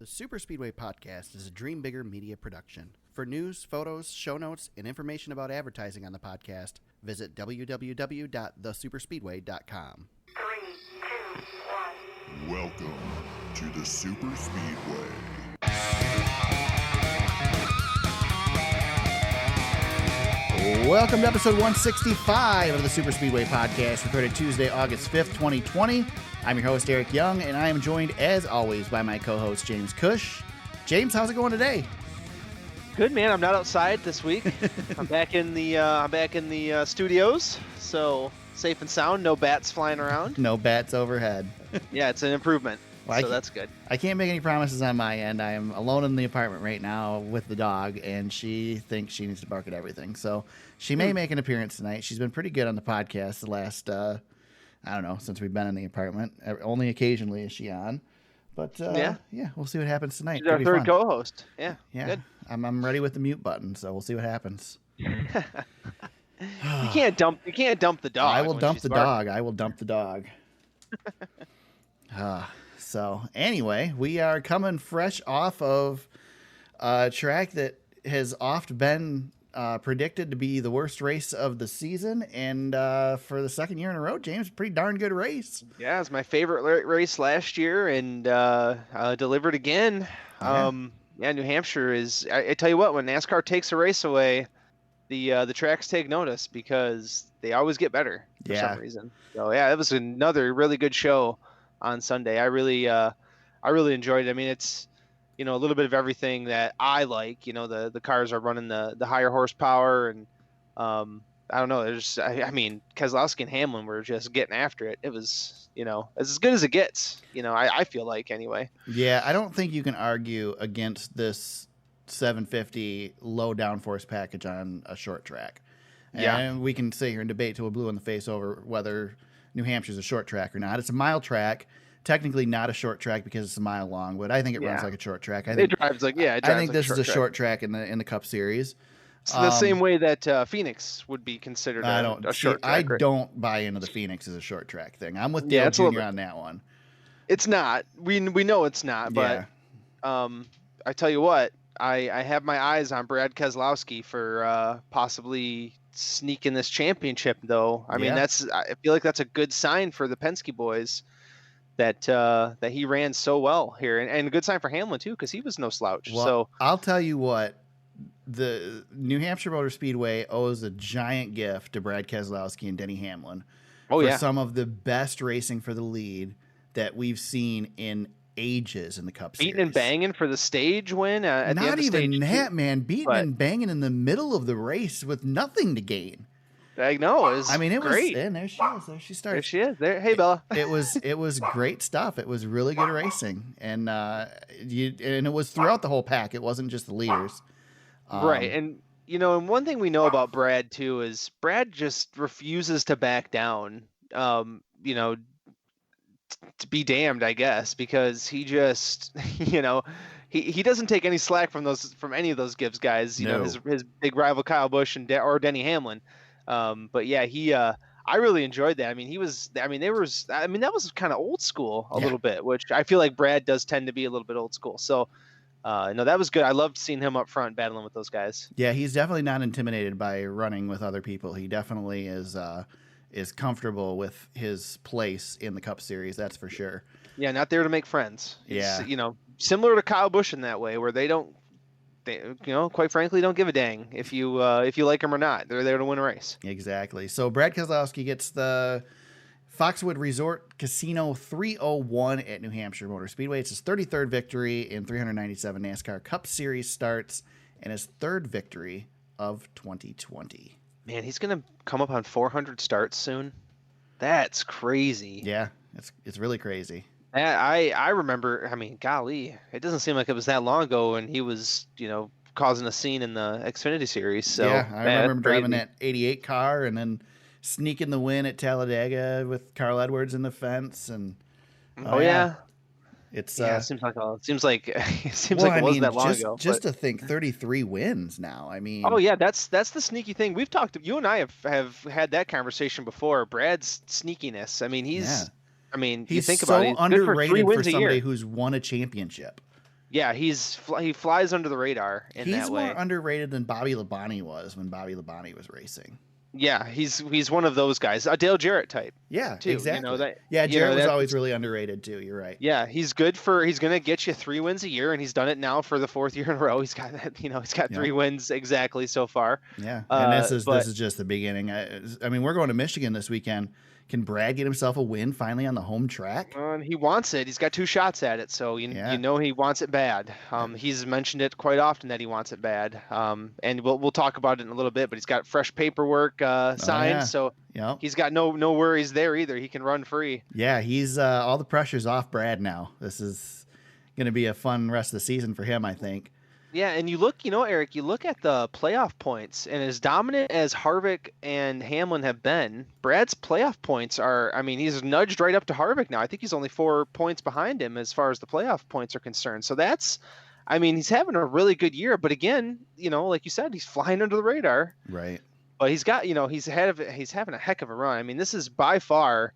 Super Speedway Podcast is a Dream Bigger media production. For news, photos, show notes, and information about advertising on the podcast, visit www.thesuperspeedway.com. 3, 2, 1. Welcome to the Super Speedway. Welcome to episode 165 of the Super Speedway Podcast, recorded Tuesday, August 5th, 2020. I'm your host, Eric Young, and I am joined, as always, by my co-host, James Cush. James, how's it going today? Good, man. I'm not outside this week. I'm back in the studios, so safe and sound. No bats flying around. No bats overhead. Yeah, it's an improvement. Well, so that's good. I can't make any promises on my end. I am alone in the apartment right now with the dog, and she thinks she needs to bark at everything. So she may make an appearance tonight. She's been pretty good on the podcast the last, I don't know, since we've been in the apartment. Only occasionally is she on. But, yeah, we'll see what happens tonight. She's our third co-host. Yeah, good. I'm ready with the mute button, so we'll see what happens. You can't dump the dog. I will dump the dog. I will dump the dog. So anyway, we are coming fresh off of a track that has oft been predicted to be the worst race of the season, and for the second year in a row, James, pretty darn good race. Yeah, it's my favorite race last year, and delivered again. New Hampshire is. I tell you what, when NASCAR takes a race away, the tracks take notice because they always get better for some reason. So yeah, it was another really good show on Sunday. I really enjoyed it. I mean, it's, a little bit of everything that I like. The cars are running the higher horsepower, and I don't know. Keselowski and Hamlin were just getting after it. It was, as good as it gets. I feel like anyway. Yeah, I don't think you can argue against this 750 low downforce package on a short track. And we can sit here and debate till we're blue in the face over whether New Hampshire's a short track or not. It's a mile track, technically not a short track because it's a mile long, but I think it runs like a short track. I think this is a short track in the Cup Series. It's the same way that Phoenix would be considered a short track. I don't buy into the Phoenix as a short track thing. I'm with Dale Jr. on that one. It's not. We know it's not, but I tell you what, I have my eyes on Brad Keselowski for possibly sneaking this championship, though. I mean, I feel like that's a good sign for the Penske boys that he ran so well here, and a good sign for Hamlin too, because he was no slouch. Well, so I'll tell you what, the New Hampshire Motor Speedway owes a giant gift to Brad Keselowski and Denny Hamlin for some of the best racing for the lead that we've seen in ages in the Cup Series. Beating and banging for the stage win. Not even that, man. Beating and banging in the middle of the race with nothing to gain. I know. It was great. And there she is. There she starts. There she is. There. Hey, Bella. It was great stuff. It was really good racing, and it was throughout the whole pack. It wasn't just the leaders. Right, and and one thing we know about Brad too is Brad just refuses to back down. To be damned, I guess, because he just, he doesn't take any slack from any of those Gibbs guys. His big rival Kyle Busch or Denny Hamlin. But yeah, I really enjoyed that. I mean, that was kind of old school a little bit, which I feel like Brad does tend to be a little bit old school. So, that was good. I loved seeing him up front battling with those guys. Yeah, he's definitely not intimidated by running with other people. He definitely is comfortable with his place in the Cup Series, that's for sure. Yeah, not there to make friends. It's, similar to Kyle Busch in that way, where they quite frankly, don't give a dang if you like them or not. They're there to win a race. Exactly. So Brad Keselowski gets the Foxwood Resort Casino 301 at New Hampshire Motor Speedway. It's his 33rd victory in 397 NASCAR Cup Series starts and his third victory of 2020. Man, he's going to come up on 400 starts soon. That's crazy. Yeah, it's really crazy. I remember, golly, it doesn't seem like it was that long ago when he was, causing a scene in the Xfinity Series. So, yeah, I remember him driving that 88 car and then sneaking the win at Talladega with Carl Edwards in the fence. And It's it seems like it wasn't that long ago. Just to think 33 wins now. I mean, oh yeah, that's the sneaky thing. We've talked. You and I have had that conversation before. Brad's sneakiness. I mean, he's you think about it, he's underrated for somebody who's won a championship. Yeah, he flies under the radar in He's that way. more underrated than Bobby Labonte was when Bobby Labonte was racing. Yeah, he's one of those guys, a Dale Jarrett type. Yeah, too. exactly. That, Jarrett was always really underrated too. You're right. Yeah, he's gonna get you 3 wins a year, and he's done it now for the 4th year in a row. He's got that, he's got 3 wins exactly so far. Yeah, and this is just the beginning. I mean, we're going to Michigan this weekend. Can Brad get himself a win finally on the home track? He wants it. He's got 2 shots at it, so you know he wants it bad. He's mentioned it quite often that he wants it bad. And we'll talk about it in a little bit. But he's got fresh paperwork signed, so he's got no worries there either. He can run free. Yeah, he's all the pressure's off Brad now. This is going to be a fun rest of the season for him, I think. Yeah, and you look, Eric, you look at the playoff points, and as dominant as Harvick and Hamlin have been, Brad's playoff points are, I mean, he's nudged right up to Harvick now. I think he's only 4 points behind him as far as the playoff points are concerned. So that's, I mean, he's having a really good year, but again, like you said, he's flying under the radar. Right. But he's got, he's having a heck of a run. I mean, this is by far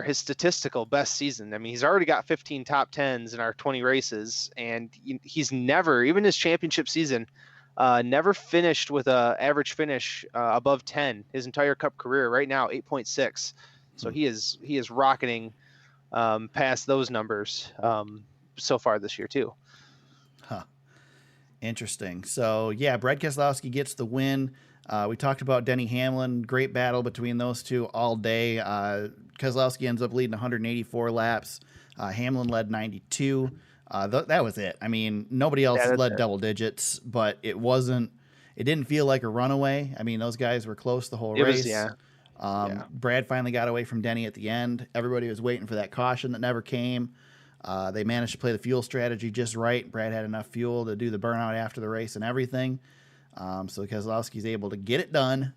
his statistical best season. I mean, he's already got 15 top 10s in our 20 races, and he's never, even his championship season, never finished with a average finish above 10 his entire Cup career. Right now, 8.6. So he is rocketing past those numbers so far this year too. Huh. Interesting. So yeah, Brad Keselowski gets the win. We talked about Denny Hamlin. Great battle between those two all day. Keselowski ends up leading 184 laps. Hamlin led 92. That was it. I mean, nobody else led double digits, but it didn't feel like a runaway. I mean, those guys were close the whole race. Brad finally got away from Denny at the end. Everybody was waiting for that caution that never came. They managed to play the fuel strategy just right. Brad had enough fuel to do the burnout after the race and everything. So Keselowski's able to get it done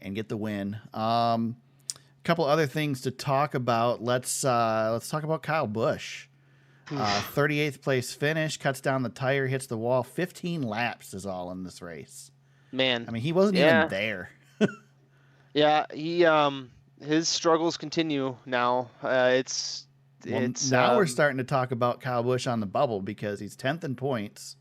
and get the win. Couple other things to talk about. Let's talk about Kyle Busch. 38th place finish, cuts down the tire, hits the wall. 15 laps is all in this race. Man, I mean, he wasn't even there. Yeah, his struggles continue now. Now we're starting to talk about Kyle Busch on the bubble because he's 10th in points.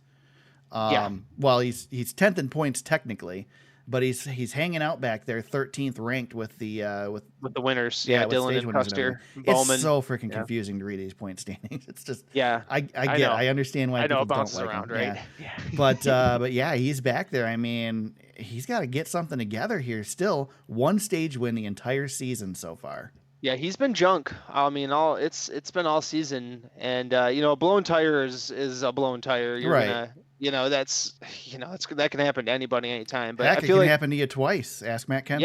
Well, he's 10th in points technically, but he's hanging out back there, 13th ranked with the winners. Yeah, Dillon and Custer, Bowman. It's so freaking confusing to read these point standings. It's just I understand why I know people it bounces don't like around, him. right? Yeah. But yeah, he's back there. I mean, he's got to get something together here. Still, 1 stage win the entire season so far. Yeah, he's been junk. I mean, it's been all season, and a blown tire is a blown tire. You're right. That can happen to anybody anytime. But Heck, I feel it can happen to you twice. Ask Matt Kenseth.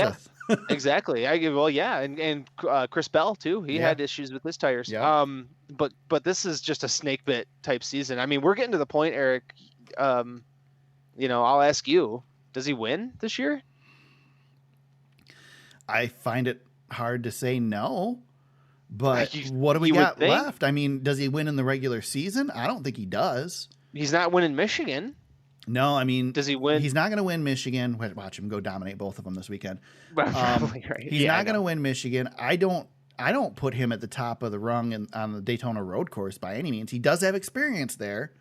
Yeah, exactly. And Chris Bell too. He had issues with his tires. Yeah. But this is just a snake bit type season. I mean, we're getting to the point, Eric. I'll ask you: does he win this year? I find it hard to say no, but what do we got left? I mean, does he win in the regular season? I don't think he does. He's not winning Michigan. No, I mean, does he win? He's not going to win Michigan. Watch him go dominate both of them this weekend. Probably right. He's not going to win Michigan. I don't put him at the top of the rung on the Daytona road course by any means. He does have experience there,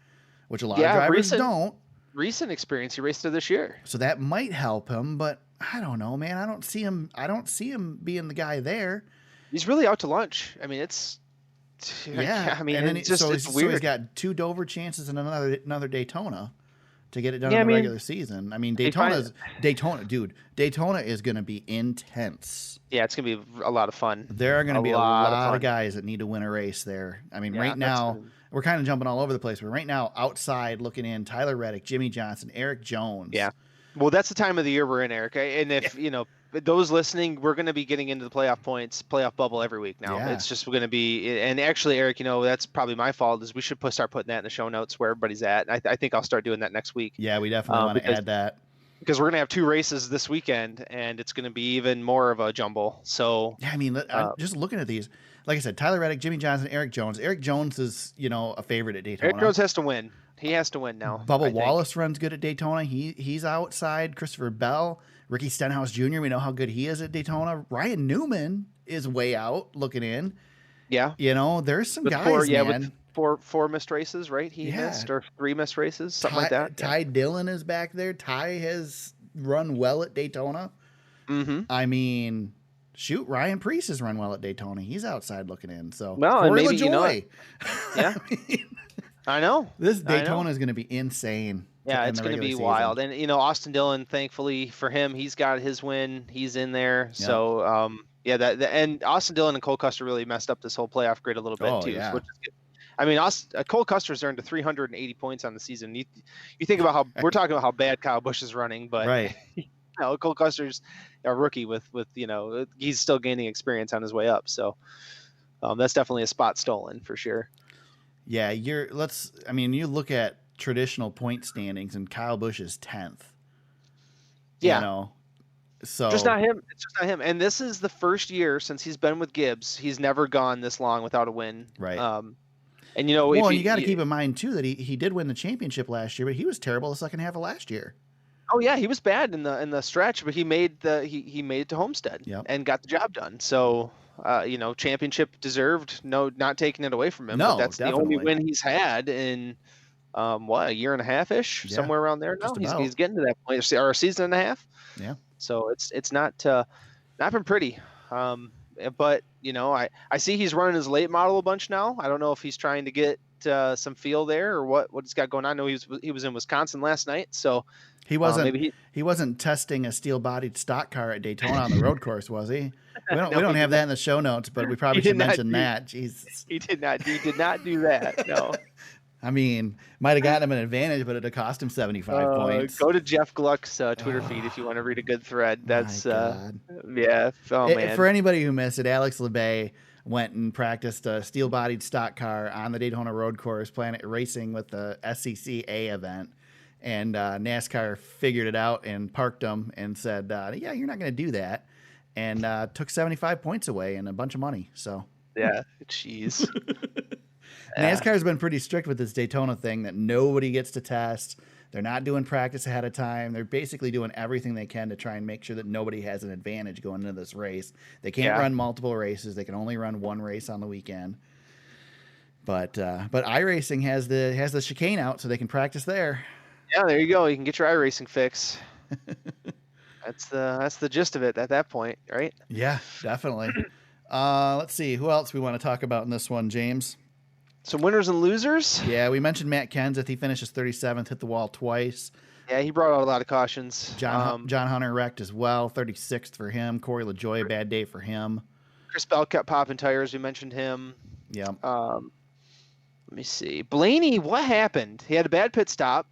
which a lot of drivers don't. Recent experience. He raced there this year, so that might help him. But I don't know, man. I don't see him being the guy there. He's really out to lunch. I mean, it's. Yeah, I mean, and then it's just it's weird. So he's got 2 Dover chances and another Daytona to get it done in the regular season. I mean, Daytona, dude. Daytona is going to be intense. Yeah, it's going to be a lot of fun. There are going to be a lot of guys that need to win a race there. I mean, right now we're kind of jumping all over the place, but right now outside looking in, Tyler Reddick, Jimmy Johnson, Eric Jones. Yeah. Well, that's the time of the year we're in, Eric. And if those listening, we're going to be getting into the playoff bubble every week now. It's just going to be, and actually, Eric, that's probably my fault. Is we should start putting that in the show notes where everybody's at. I think I'll start doing that next week. Yeah, we definitely want to add that because we're going to have 2 races this weekend, and it's going to be even more of a jumble. So yeah, I mean, just looking at these, like I said, Tyler Reddick, Jimmy Johnson, Eric Jones. Eric Jones is a favorite at Daytona. Eric Jones has to win. He has to win now. Bubba Wallace runs good at Daytona. He's outside. Christopher Bell, Ricky Stenhouse Jr. We know how good he is at Daytona. Ryan Newman is way out looking in. Yeah. There's some guys, man. four missed races, right? He missed, or 3 missed races, something like that. Ty Dillon is back there. Ty has run well at Daytona. Mm-hmm. I mean, shoot, Ryan Preece has run well at Daytona. He's outside looking in. So, well, and maybe, LaJoy. Yeah. I know. This Daytona is going to be insane. Yeah, it's going to be wild. And, Austin Dillon, thankfully for him, he's got his win. He's in there. Yep. So, and Austin Dillon and Cole Custer really messed up this whole playoff grid a little bit, too. Yeah. Which is good. I mean, Cole Custer's earned 380 points on the season. You think about we're talking about how bad Kyle Busch is running, but right. Cole Custer's a rookie with he's still gaining experience on his way up. So that's definitely a spot stolen for sure. Yeah, you look at traditional point standings and Kyle Busch is 10th. Yeah. So just not him. It's just not him. And this is the first year since he's been with Gibbs. He's never gone this long without a win. Right. And you got to keep in mind too that he did win the championship last year, but he was terrible the second half of last year. Oh yeah, he was bad in the stretch, but he made he made it to Homestead and got the job done. So championship deserved. No, not taking it away from him. No, but that's definitely. the only win he's had in a year and a half ish, somewhere around there. No, he's getting to that point, or a season and a half. Yeah. So it's not been pretty. But I see he's running his late model a bunch now. I don't know if he's trying to get some feel there or what he's got going on. I know he was in Wisconsin last night, so he wasn't he wasn't testing a steel-bodied stock car at Daytona on the road course, was he? We don't have that in the show notes, but we probably should mention that. Jesus, he did not do that. No. I mean, might have gotten him an advantage, but it'd have cost him 75 points. Go to Jeff Gluck's Twitter feed if you want to read a good thread. That's yeah. Oh man. For anybody who missed it, Alex LeBay went and practiced a steel-bodied stock car on the Daytona road course, racing with the SCCA event, and NASCAR figured it out and parked him and said, "Yeah, you're not going to do that," and took 75 points away and a bunch of money. So yeah, jeez. NASCAR's been pretty strict with this Daytona thing that nobody gets to test. They're not doing practice ahead of time. They're basically doing everything they can to try and make sure that nobody has an advantage going into this race. They can't run multiple races. They can only run one race on the weekend. But iRacing has the chicane out, so they can practice there. Yeah, there you go. You can get your iRacing fix. That's the gist of it at that point, right? Yeah, definitely. Let's see who else we want to talk about in this one, James. Some winners and losers. Yeah, we mentioned Matt Kenseth. He finishes 37th, hit the wall twice. Yeah, he brought out a lot of cautions. John Hunter wrecked as well, 36th for him. Corey LaJoie, a bad day for him. Chris Bell kept popping tires. We mentioned him. Yeah. Let me see. Blaney, what happened? He had a bad pit stop.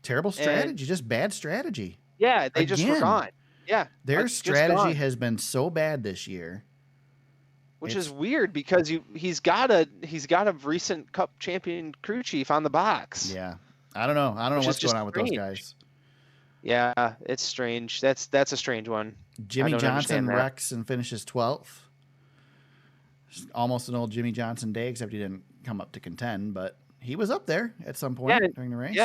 Terrible strategy, just bad strategy. Yeah, they just were gone. Yeah. Their strategy has been so bad this year. Which is weird because he's got a recent Cup champion crew chief on the box. Yeah, I don't know what's going on with those guys. Yeah, it's strange. That's a strange one. Jimmy Johnson wrecks and finishes 12th. Almost an old Jimmy Johnson day, except he didn't come up to contend, but he was up there at some point during the race.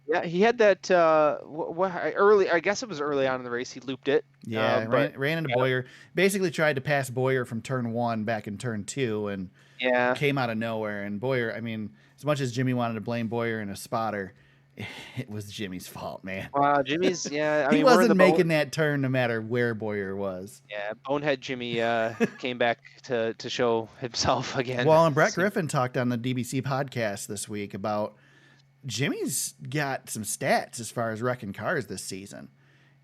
Yeah, he had that early. I guess it was early on in the race. He looped it. Yeah, ran into Boyer. Basically tried to pass Boyer from turn 1 back in turn 2, and came out of nowhere. And Boyer, I mean, as much as Jimmy wanted to blame Boyer and a spotter, it was Jimmy's fault, man. Jimmy's. Yeah, he wasn't making that turn no matter where Boyer was. Yeah, bonehead Jimmy came back to show himself again. Well, and Brett Griffin talked on the DBC podcast this week about Jimmy's got some stats as far as wrecking cars this season.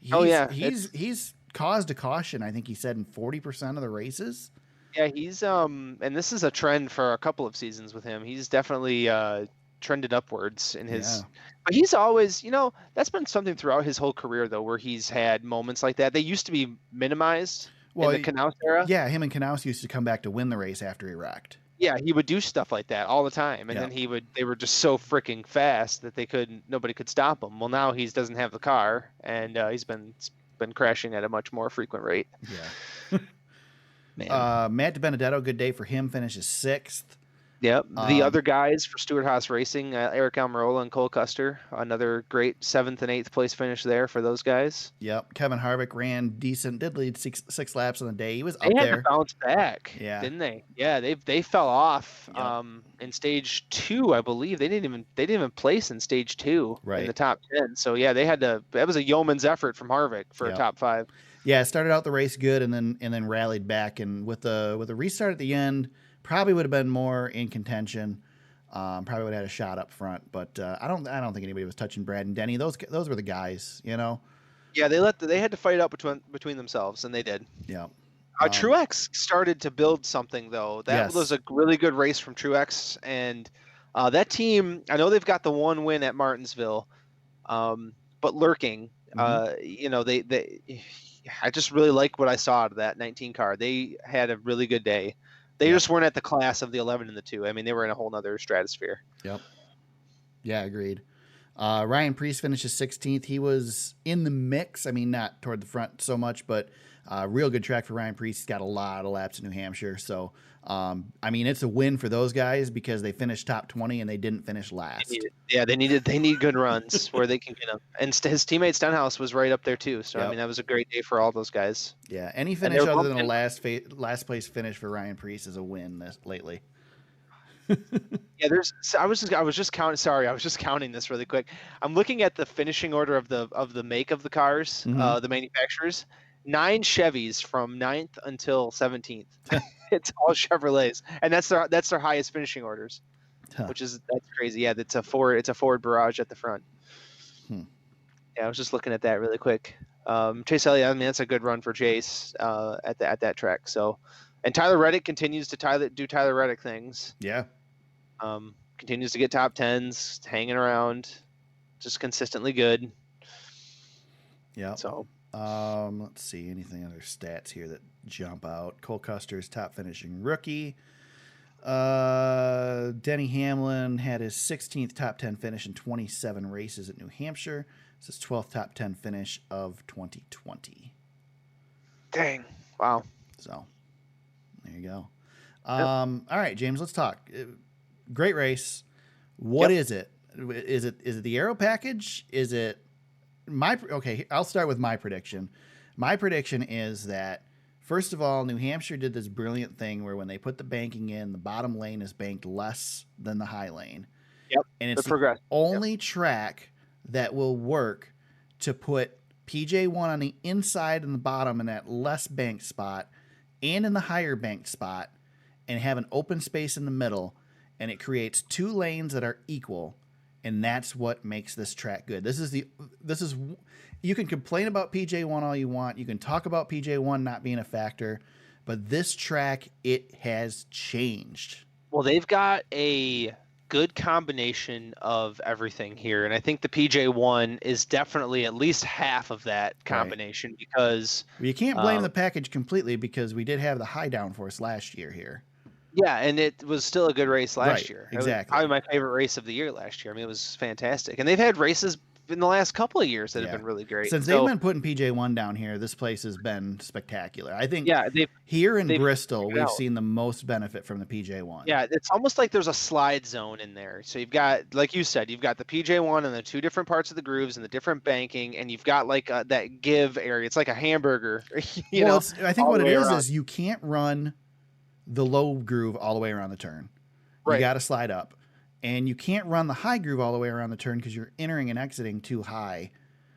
He's caused a caution. I think he said in 40% of the races. Yeah, he's and this is a trend for a couple of seasons with him. He's definitely trended upwards in his. But he's always, that's been something throughout his whole career though, where he's had moments like that. They used to be minimized in the Knaus era. Yeah, him and Knaus used to come back to win the race after he wrecked. Yeah, he would do stuff like that all the time, and then they were just so freaking fast that nobody could stop him. Well, now he doesn't have the car, and he's been crashing at a much more frequent rate. Yeah. Man. Matt DiBenedetto, good day for him, finishes 6th. Yep. The other guys for Stewart Haas Racing, Eric Almirola and Cole Custer, another great 7th and 8th place finish there for those guys. Yep. Kevin Harvick ran decent, did lead six laps on the day. He was They up had there. to bounce back, Yeah. didn't they? Yeah, they fell off Yep. in stage 2, I believe. They didn't even place in stage 2 Right. in the top 10. So yeah, they had to. That was a yeoman's effort from Harvick for a top 5. Yeah, started out the race good and then rallied back, and with the restart at the end, probably would have been more in contention. Probably would have had a shot up front, but I don't think anybody was touching Brad and Denny. Those were the guys, you know. Yeah, they had to fight out between themselves, and they did. Yeah. Truex started to build something though. That was a really good race from Truex, and that team. I know they've got the one win at Martinsville, but lurking. You know, I just really like what I saw out of that 19 car. They had a really good day. They just weren't at the class of the 11 and the 2. I mean, they were in a whole nother stratosphere. Yep. Yeah, agreed. Ryan Preece finishes 16th. He was in the mix. I mean, not toward the front so much, but real good track for Ryan Preece. He's got a lot of laps in New Hampshire. So, I mean, it's a win for those guys because they finished top 20 and they didn't finish last. They need good runs where they can get them. And his teammate Stenhouse was right up there too. So, I mean, that was a great day for all those guys. Yeah, any finish other than a last place finish for Ryan Preece is a win lately. Yeah, I was just counting this really quick. I'm looking at the finishing order of the make of the cars, the manufacturers. 9 Chevys from 9th until 17th. It's all Chevrolets, and that's their highest finishing orders, that's crazy. Yeah, it's a Ford Barrage at the front. Yeah, I was just looking at that really quick. Chase Elliott, I mean, that's a good run for Chase at that track. So, and Tyler Reddick continues to do Tyler Reddick things. Yeah. Continues to get top 10s, hanging around, just consistently good. Yeah. So, let's see anything other stats here that jump out. Cole Custer's top finishing rookie. Denny Hamlin had his 16th top 10 finish in 27 races at New Hampshire. It's his 12th top 10 finish of 2020. Dang. Wow. So, there you go. All right, James, let's talk. Great race. What is it? Is it the aero package? Is it okay, I'll start with my prediction. My prediction is that, first of all, New Hampshire did this brilliant thing where when they put the banking in, the bottom lane is banked less than the high lane. Yep. And it's the only track that will work to put PJ1 on the inside and the bottom in that less banked spot and in the higher banked spot and have an open space in the middle, and it creates 2 lanes that are equal. And that's what makes this track good. This is you can complain about PJ1 all you want. You can talk about PJ1 not being a factor, but this track, it has changed. Well, they've got a good combination of everything here, and I think the PJ1 is definitely at least half of that combination because you can't blame the package completely because we did have the high downforce last year here. Yeah, and it was still a good race last year. Exactly. It was probably my favorite race of the year last year. I mean, it was fantastic. And they've had races in the last couple of years that have been really great. Since they've been putting PJ1 down here, this place has been spectacular. I think here in Bristol, we've seen the most benefit from the PJ1. Yeah, it's almost like there's a slide zone in there. So you've got, like you said, you've got the PJ1 and the 2 different parts of the grooves and the different banking, and you've got like that give area. It's like a hamburger. You know, I think what it is you can't run the low groove all the way around the turn. You got to slide up. And you can't run the high groove all the way around the turn because you're entering and exiting too high.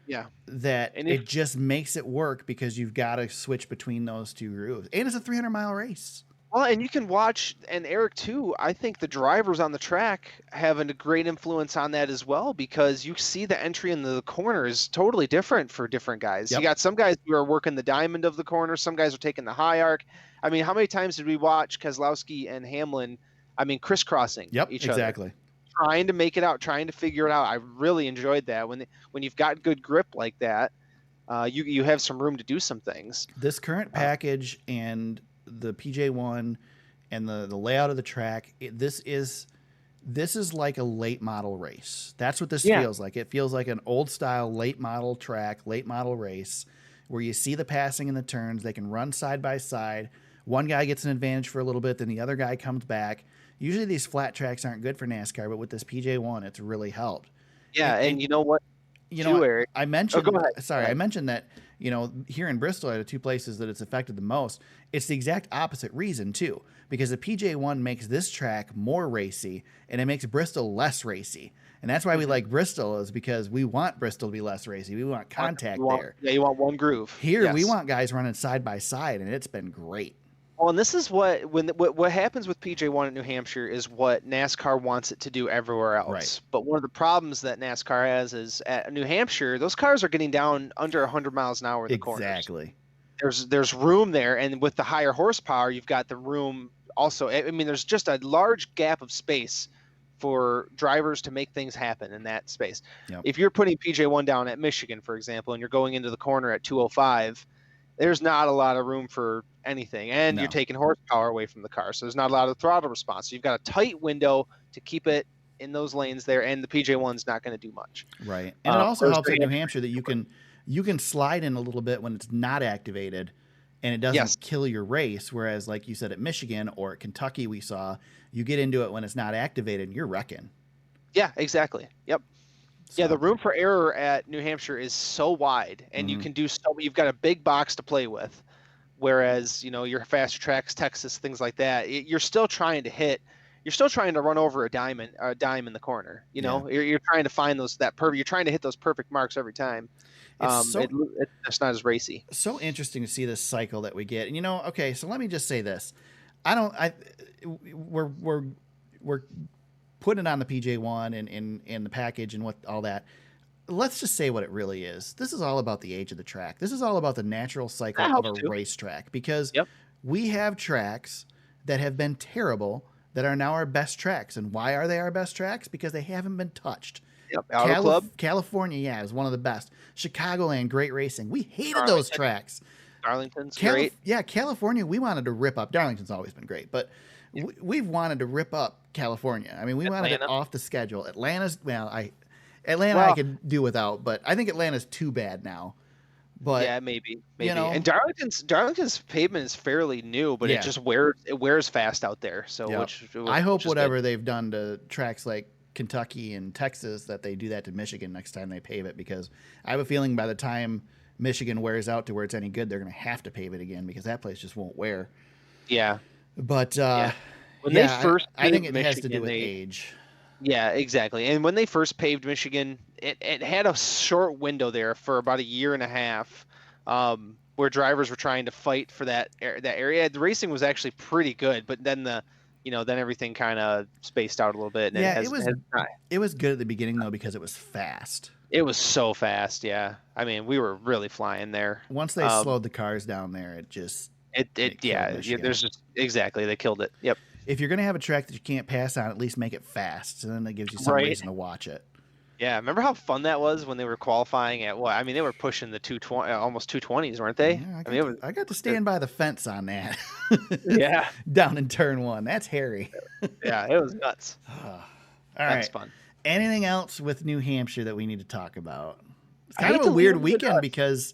Yeah. It just makes it work because you've got to switch between those 2 grooves. And it's a 300-mile race. Well, and you can watch, and Eric too, I think the drivers on the track have a great influence on that as well because you see the entry in the corner is totally different for different guys. You got some guys who are working the diamond of the corner. Some guys are taking the high arc. I mean, how many times did we watch Keselowski and Hamlin, crisscrossing each other? Trying to make it out, trying to figure it out. I really enjoyed that. When you've got good grip like that, you have some room to do some things. This current package and the PJ1 and the layout of the track, this is like a late model race. That's what this feels like. It feels like an old style late model track, late model race where you see the passing and the turns. They can run side by side. One guy gets an advantage for a little bit, then the other guy comes back. usually these flat tracks aren't good for NASCAR, but with this PJ1, it's really helped. Yeah, and you know what? Eric, I mentioned. Oh, go ahead. Sorry, I mentioned that here in Bristol are the two places that it's affected the most. It's the exact opposite reason too, because the PJ1 makes this track more racy and it makes Bristol less racy, and that's why we like Bristol, is because we want Bristol to be less racy. We want contact there. Yeah, you want one groove. Here we want guys running side by side, and it's been great. Well, and this is what happens with PJ1 at New Hampshire is what NASCAR wants it to do everywhere else. Right. But one of the problems that NASCAR has is at New Hampshire, those cars are getting down under 100 miles an hour in the corners. Exactly. There's room there, and with the higher horsepower, you've got the room also. I mean, there's just a large gap of space for drivers to make things happen in that space. Yep. If you're putting PJ1 down at Michigan, for example, and you're going into the corner at 205, there's not a lot of room for anything, and you're taking horsepower away from the car, so there's not a lot of throttle response. So you've got a tight window to keep it in those lanes there, and the PJ1's not going to do much. Right, and it also helps in New Hampshire that you can slide in a little bit when it's not activated, and it doesn't kill your race. Whereas, like you said, at Michigan or at Kentucky, we saw you get into it when it's not activated, and you're wrecking. Yeah, exactly. Yep. So. Yeah, the room for error at New Hampshire is so wide, and you can do so. You've got a big box to play with, whereas your faster tracks, Texas, things like that, you're still trying to hit. You're still trying to run over a dime in the corner. You're trying to find you're trying to hit those perfect marks every time. It's not as racy. So interesting to see this cycle that we get. And okay, so let me just say this: we're putting it on the PJ1 and in the package and what all that. Let's just say what it really is. This is all about the age of the track. This is all about the natural cycle of a racetrack, because we have tracks that have been terrible that are now our best tracks. And why are they our best tracks? Because they haven't been touched. Yep. Auto Club. California, is one of the best. Chicagoland, great racing. We hated those tracks. Darlington's great. Yeah, California, we wanted to rip up. Darlington's always been great, but we've wanted to rip up California. I mean, we wanted it off the schedule. Atlanta's, I could do without, but I think Atlanta's too bad now. But yeah, maybe. And Darlington's pavement is fairly new, but it just wears fast out there. So I hope whatever they've done to tracks like Kentucky and Texas, that they do that to Michigan next time they pave it, because I have a feeling by the time Michigan wears out to where it's any good, they're going to have to pave it again, because that place just won't wear. Yeah. But when they first I think it Michigan, has to do with age. Yeah, exactly. And when they first paved Michigan, it had a short window there for about a year and a half, where drivers were trying to fight for that area. The racing was actually pretty good, but then then everything kind of spaced out a little bit. And it was good at the beginning though, because it was fast. It was so fast. Yeah, I mean, we were really flying there. Once they slowed the cars down there, it there's just exactly, they killed it. Yep. If you're going to have a track that you can't pass on, at least make it fast, and then that gives you some reason to watch it. Yeah, remember how fun that was when they were qualifying at what? I mean, they were pushing the 220, almost 220s, weren't they? Yeah, I got to stand by the fence on that. Yeah, down in turn 1. That's hairy. Yeah, it was nuts. All right, that's fun. Anything else with New Hampshire that we need to talk about? It's kind of a weird weekend because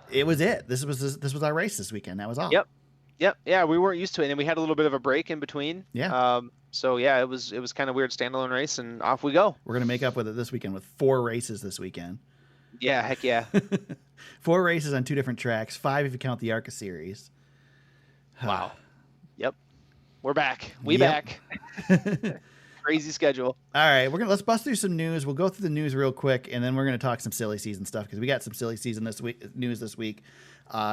it was it. This was our race this weekend. That was all. Yep. Yeah, we weren't used to it, and we had a little bit of a break in between. Yeah. So yeah, it was kind of weird standalone race, and off we go. We're gonna make up with it this weekend with 4 races this weekend. Yeah, heck yeah. 4 races on 2 different tracks, 5 if you count the ARCA series. Wow. Yep. We're back. Back. Crazy schedule. All right, let's bust through some news. We'll go through the news real quick, and then we're gonna talk some silly season stuff, because we got some silly season news this week.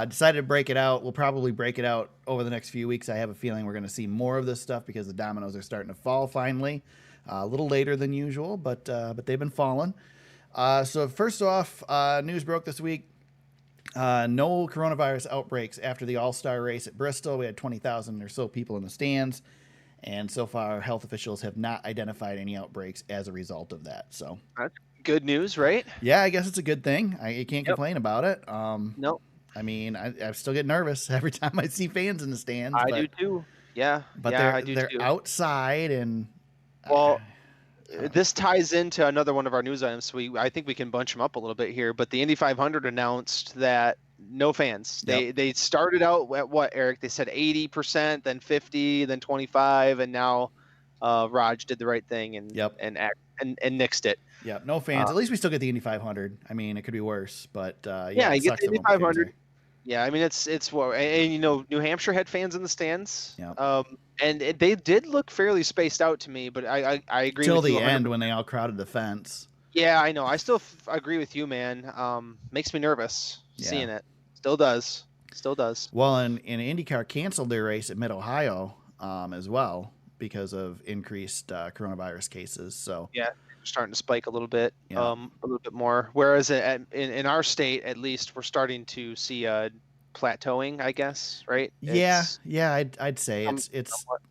Decided to break it out. We'll probably break it out over the next few weeks. I have a feeling we're going to see more of this stuff because the dominoes are starting to fall finally. A little later than usual, but they've been falling. So first off, news broke this week. No coronavirus outbreaks after the All-Star race at Bristol. We had 20,000 or so people in the stands. And so far, health officials have not identified any outbreaks as a result of that. So that's good news, right? Yeah, I guess it's a good thing. I can't complain about it. Nope. I mean, I still get nervous every time I see fans in the stands. I do too. Yeah, but they're outside, and this ties into another one of our news items. So I think we can bunch them up a little bit here. But the Indy 500 announced that no fans. They started out at what, Eric? They said 80%, then 50, then 25, and now Raj did the right thing and Yep. and nixed it. Yeah, no fans. At least we still get the Indy 500. I mean, it could be worse, but Yeah, it you get sucks the that Indy won't be fans 500. there. Yeah, I mean it's what, and you know, New Hampshire had fans in the stands. Yeah. And they did look fairly spaced out to me, but I agree Till with you the 100%. end when they all crowded the fence. Yeah, I know. I still agree with you, man. Makes me nervous seeing it. Still does. Still does. Well, and IndyCar canceled their race at Mid Ohio as well because of increased coronavirus cases. So Yeah, they're starting to spike a little bit, Yeah. a little bit more. Whereas in our state, at least, we're starting to see plateauing, I guess, right? yeah, I'd say it's somewhat.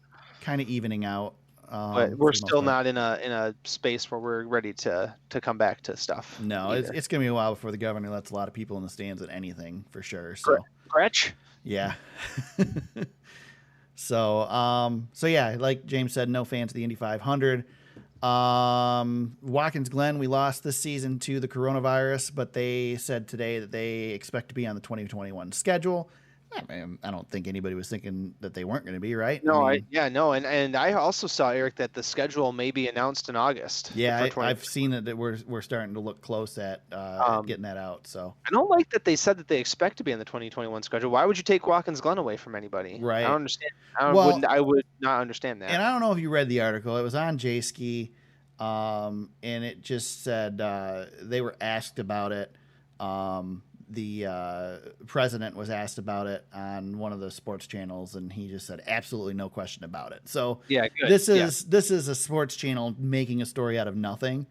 kind of evening out. But for we're the most still part. not in a space where we're ready to come back to stuff. No, either. it's gonna be a while before the governor lets a lot of people in the stands at anything for sure. So Gretch? yeah. So yeah, like James said, no fans of the Indy 500. Watkins Glen, we lost this season to the coronavirus, but they said today that they expect to be on the 2021 schedule. I mean, I don't think anybody was thinking that they weren't going to be, right? No, I mean, no, and I also saw, Eric, that the schedule may be announced in August. yeah, for I've seen that we're starting to look close at getting that out. So I don't like that they said that they expect to be on the 2021 schedule. Why would you take Watkins Glen away from anybody? Right. I don't understand. I would not understand that. And I don't know if you read the article. It was on J-Ski, and it just said they were asked about it. The president was asked about it on one of the sports channels, and he just said absolutely no question about it. So Yeah, good. this is a sports channel making a story out of nothing.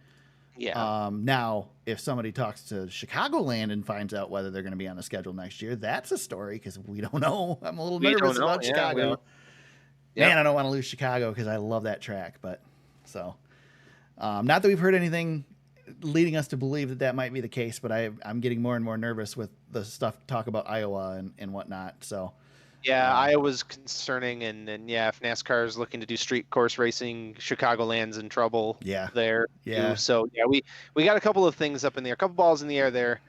Yeah. Now, if somebody talks to Chicagoland and finds out whether they're going to be on the schedule next year, that's a story because we don't know. I'm a little We nervous don't know. about Yeah, Chicago. Yeah. Man, I don't want to lose Chicago because I love that track. But so, not that we've heard anything leading us to believe that might be the case, but I'm getting more and more nervous with the stuff talk about Iowa and whatnot. So Yeah, Iowa's concerning, and yeah, if NASCAR is looking to do street course racing, Chicagoland's in trouble. Yeah. There. Yeah. Too. So yeah, we got a couple of things up in the air, a couple balls in the air there.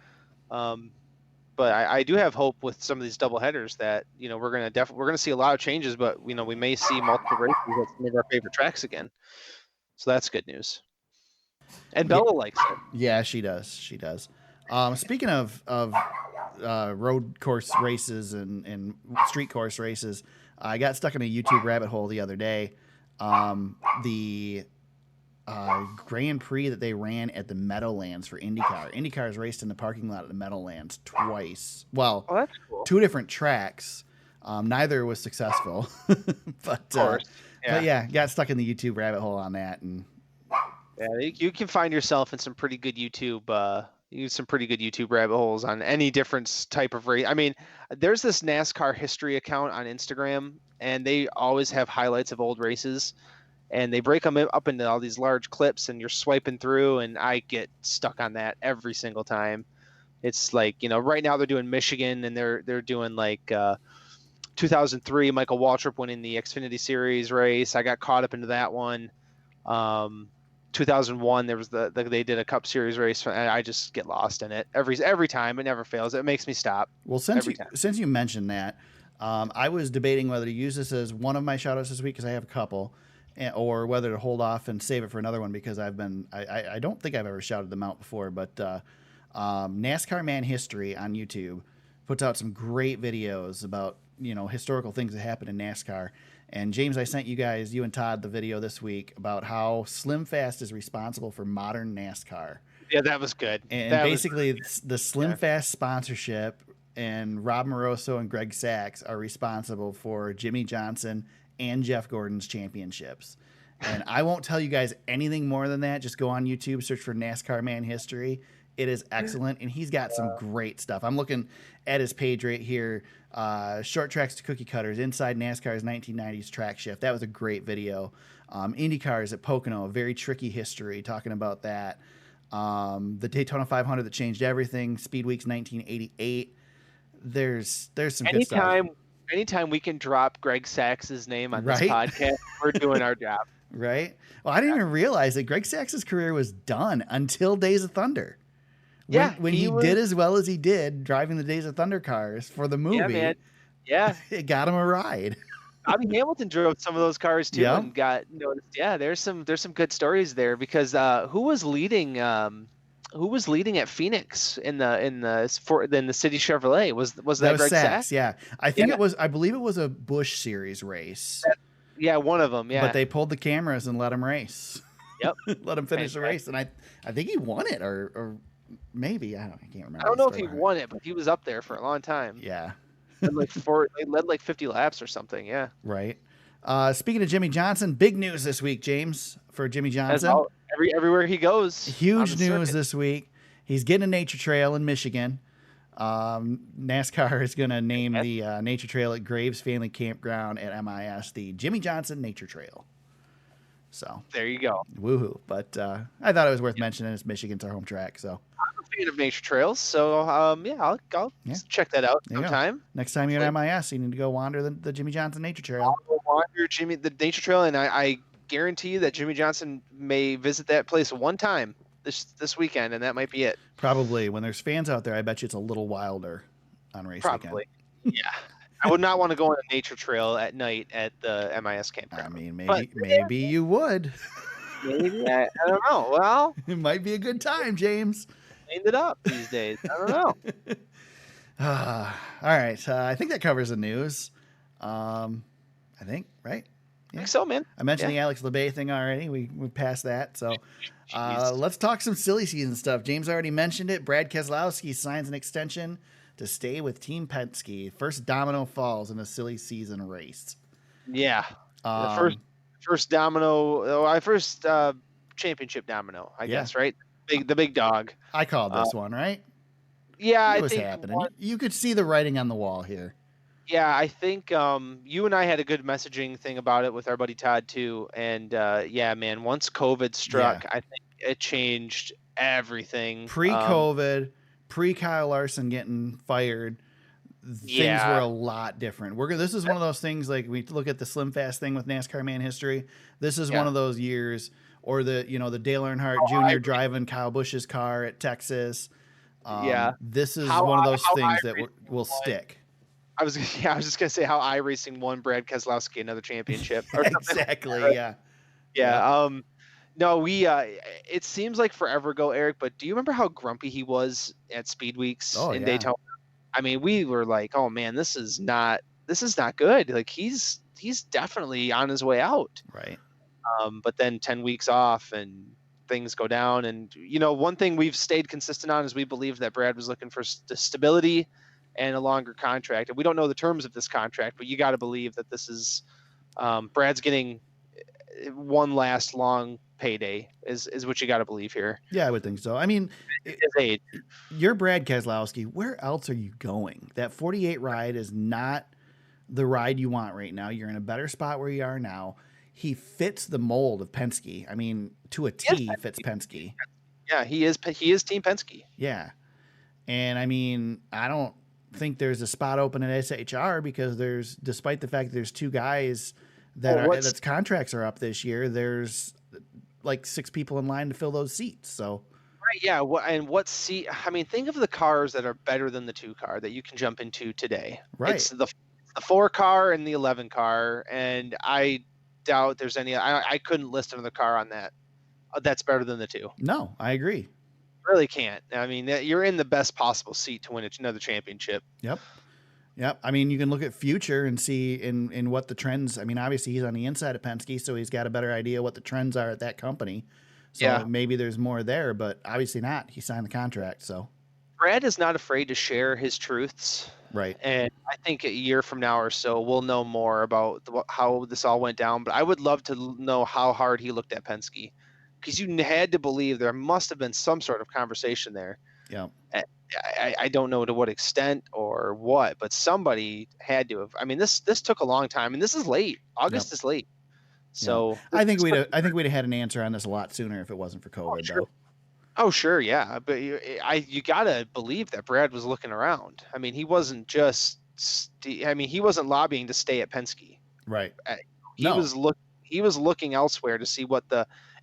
But I do have hope with some of these double headers that we're gonna see a lot of changes, but we may see multiple races at some of our favorite tracks again. So that's good news. And Bella likes it. yeah, she does. She does. Speaking of road course races and street course races, I got stuck in a YouTube rabbit hole the other day. The Grand Prix that they ran at the Meadowlands for IndyCar. IndyCar has raced in the parking lot at the Meadowlands twice. Well, Oh, that's cool. two different tracks. Neither was successful, but Of course. but yeah, got stuck in the YouTube rabbit hole on that, and Yeah, you can find yourself in some pretty good YouTube rabbit holes on any different type of race. I mean, there's this NASCAR history account on Instagram, and they always have highlights of old races, and they break them up into all these large clips, and you're swiping through, and I get stuck on that every single time. It's like, right now they're doing Michigan, and they're doing like 2003 Michael Waltrip winning the Xfinity Series race. I got caught up into that one. 2001 there was they did a Cup Series race, and I just get lost in it every time. It never fails. It makes me stop. well, since you mentioned that, I was debating whether to use this as one of my shoutouts this week because I have a couple, or whether to hold off and save it for another one because I don't think I've ever shouted them out before, but NASCAR Man History on YouTube puts out some great videos about historical things that happened in NASCAR. And James, I sent you and Todd, the video this week about how Slim Fast is responsible for modern NASCAR. Yeah, that was good. And basically, the Slim Fast sponsorship and Rob Moroso and Greg Sachs are responsible for Jimmy Johnson and Jeff Gordon's championships. And I won't tell you guys anything more than that. Just go on YouTube, search for NASCAR Man History. It is excellent, and he's got some great stuff. I'm looking at his page right here. Short Tracks to Cookie Cutters, Inside NASCAR's 1990s Track Shift. That was a great video. IndyCars at Pocono, a very tricky history, talking about that. The Daytona 500 that changed everything, Speed Weeks 1988. There's some good stuff. Anytime we can drop Greg Sachs's name on this Right? podcast, we're doing our job. Right? Well, I didn't even realize that Greg Sachs's career was done until Days of Thunder. When he did as well as he did driving the Days of Thunder cars for the movie, Yeah, man. Yeah. it got him a ride. Bobby Hamilton drove some of those cars too, Yeah. and got noticed. Yeah, there's some good stories there because who was leading at Phoenix in the City Chevrolet? Was That that was Greg Sachs, Sachs? yeah. I think Yeah. I believe it was a Busch Series race. Yeah, one of them. Yeah, But they pulled the cameras and let him race. Yep. Let him finish the race, and I think he won it, or maybe I can't remember. I don't the know if story he behind it. won it, but he was up there for a long time. Yeah, They led like 50 laps or something. Yeah. right. Speaking of Jimmy Johnson, big news this week, James, for Jimmy As Johnson. all, everywhere he goes. on Huge the news circuit. this week. He's getting a nature trail in Michigan. NASCAR is going to name the nature trail at Graves Family Campground at MIS the Jimmy Johnson Nature Trail. So There you go. woohoo! But I thought it was worth mentioning. It's Michigan's our home track, so I'm a fan of nature trails, so yeah, I'll check that out There you go. sometime. next time you're at MIS, you need to go wander the Jimmy Johnson Nature Trail. I'll go wander the nature trail, and I guarantee you that Jimmy Johnson may visit that place one time this weekend, and that might be it. Probably when there's fans out there, I bet you it's a little wilder on race Probably. weekend. Yeah. I would not want to go on a nature trail at night at the MIS I campground. mean, But- maybe you would. Maybe I don't know. Well, It might be a good time, James. cleaned it up these days. I don't know. All right, I think that covers the news. I think, right? I think so, man. I mentioned the Alex LeBay thing already. We passed that. So Jeez. let's talk some silly season stuff. James already mentioned it. Brad Keselowski signs an extension to stay with Team Penske. First domino falls in a silly season race. Yeah. The first domino, first championship domino, I guess, right? The big dog. I called this one, right? Yeah, It was happening. You could see the writing on the wall here. Yeah, I think you and I had a good messaging thing about it with our buddy Todd too. And yeah, man, once COVID struck, I think it changed everything. Pre-COVID, pre-Kyle Larson getting fired, things were a lot different. This is one of those things, like we look at the Slim Fast thing with NASCAR Man history. This is one of those years, or the Dale Earnhardt Jr. driving Kyle Busch's car at Texas. This is one of those things that will stick. I was just gonna say how iRacing won Brad Keselowski another championship. Exactly. Yeah. No, it seems like forever ago, Eric, but do you remember how grumpy he was at Speed Weeks in Daytona? I mean, we were like, oh man, this is not good. Like he's definitely on his way out. Right. But then 10 weeks off and things go down. And, one thing we've stayed consistent on is we believe that Brad was looking for stability and a longer contract. And we don't know the terms of this contract, but you got to believe that this is Brad's getting one last long payday is what you got to believe here. Yeah, I would think so. I mean, His age. You're Brad Keselowski. Where else are you going? That 48 ride is not the ride you want right now. You're in a better spot where you are now. He fits the mold of Penske. I mean, to a T, he fits Penske. Yeah, he is Team Penske. Yeah. And I mean, I don't think there's a spot open at SHR because despite the fact that there's two guys that's contracts are up this year, there's like 6 people in line to fill those seats. So right, yeah. What seat? I mean, think of the cars that are better than the 2 car that you can jump into today. Right. It's the 4 car and the 11 car, and I doubt there's any. I couldn't list another car on that that's better than the 2. No, I agree. Really can't. I mean, you're in the best possible seat to win another championship. Yep. I mean, you can look at future and see in what the trends. I mean, obviously he's on the inside of Penske, so he's got a better idea what the trends are at that company. So maybe there's more there, but obviously not. He signed the contract, so. Brad is not afraid to share his truths. Right. And I think a year from now or so, we'll know more about how this all went down. But I would love to know how hard he looked at Penske, because you had to believe there must have been some sort of conversation there. Yeah. I don't know to what extent or what, but somebody had to have. I mean, this took a long time, and this is late. August is late. So I think we'd have had an answer on this a lot sooner if it wasn't for COVID, though. Oh, sure, yeah, but you gotta believe that Brad was looking around. I mean, he wasn't he wasn't lobbying to stay at Penske. Right. He was looking elsewhere to see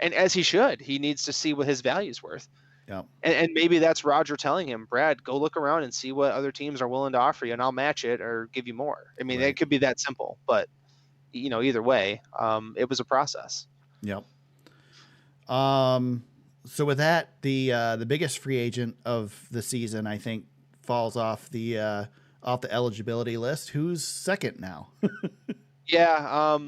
and as he should. He needs to see what his value's worth. Yeah. And maybe that's Roger telling him, Brad, go look around and see what other teams are willing to offer you, and I'll match it or give you more. I mean, It could be that simple, but either way. It was a process. Yep. So with that, the biggest free agent of the season, I think, falls off the eligibility list. Who's second now? Yeah.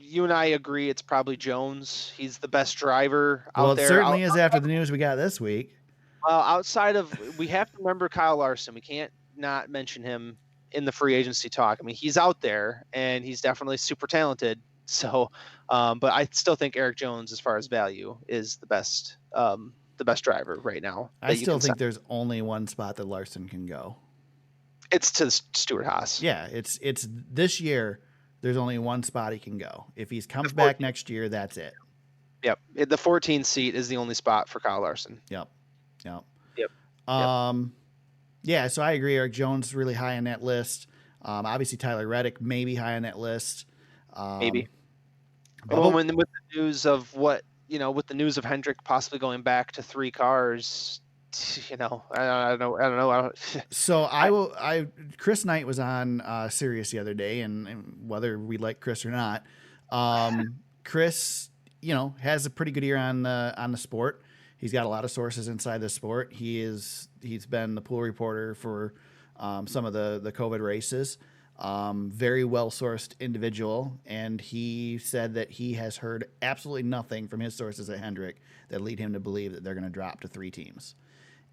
You and I agree. It's probably Jones. He's the best driver out Well, it there. certainly is after the news we got this week. Outside of, we have to remember Kyle Larson. We can't not mention him in the free agency talk. I mean, he's out there and he's definitely super talented. So, but I still think Eric Jones, as far as value, is the best driver right now. I still think there's only one spot that Larson can go. It's to Stewart Haas. Yeah, it's this year. There's only one spot he can go. If he comes back next year, that's it. Yep. The 14 seat is the only spot for Kyle Larson. Yep. Yeah, so I agree. Eric Jones really high on that list. Obviously Tyler Reddick maybe high on that list. Maybe. But with the news of with the news of Hendrick possibly going back to 3 cars, I don't know. So Chris Knight was on Sirius the other day, and whether we like Chris or not, Chris, has a pretty good ear on the sport. He's got a lot of sources inside the sport. He's been the pool reporter for some of the COVID races. Very well-sourced individual, and he said that he has heard absolutely nothing from his sources at Hendrick that lead him to believe that they're going to drop to 3 teams.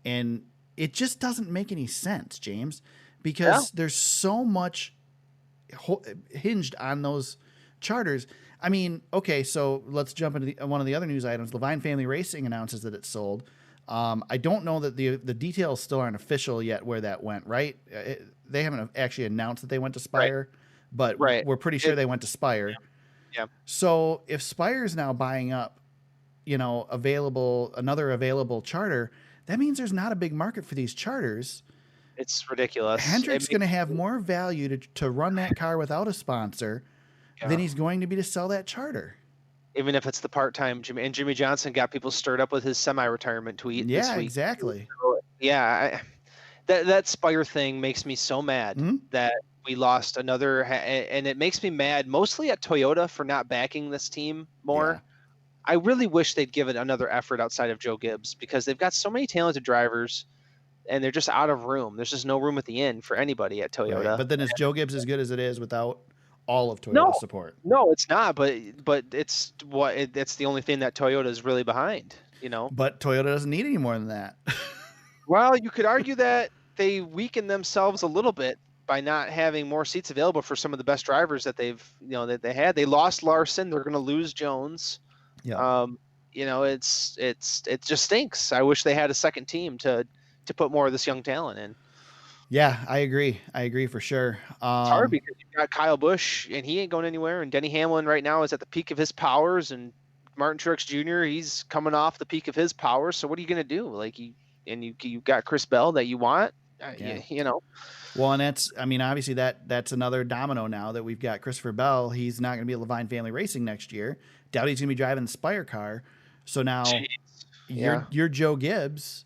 And it just doesn't make any sense, James, because there's so much hinged on those charters. I mean, okay, so let's jump into one of the other news items. Levine Family Racing announces that it's sold. I don't know that the details still aren't official yet where that went, right? They haven't actually announced that they went to Spire, but we're pretty sure they went to Spire. Yeah. So if Spire is now buying up, another available charter, that means there's not a big market for these charters. It's ridiculous. Hendrick's going to have more value to run that car without a sponsor than he's going to be to sell that charter. Even if it's the part-time Jimmy. And Jimmy Johnson got people stirred up with his semi-retirement tweet this week. Exactly. So, that Spire thing makes me so mad that we lost another, and it makes me mad mostly at Toyota for not backing this team more. Yeah. I really wish they'd give it another effort outside of Joe Gibbs, because they've got so many talented drivers and they're just out of room. There's just no room at the end for anybody at Toyota. Right. But then is Joe Gibbs as good as it is without all of Toyota's support? No, it's not. But it's it's the only thing that Toyota is really behind. But Toyota doesn't need any more than that. Well, you could argue that they weaken themselves a little bit by not having more seats available for some of the best drivers that that they had. They lost Larson. They're going to lose Jones. Yeah. It just stinks. I wish they had a second team to put more of this young talent in. Yeah, I agree. For sure. It's hard because you've got Kyle Busch and he ain't going anywhere, and Denny Hamlin right now is at the peak of his powers, and Martin Truex Jr. he's coming off the peak of his powers. So what are you going to do? You got Chris Bell that you want. Well, and obviously that's another domino now that we've got Christopher Bell. He's not going to be at Levine Family Racing next year. Doubt he's going to be driving the Spire car. So now you're Joe Gibbs.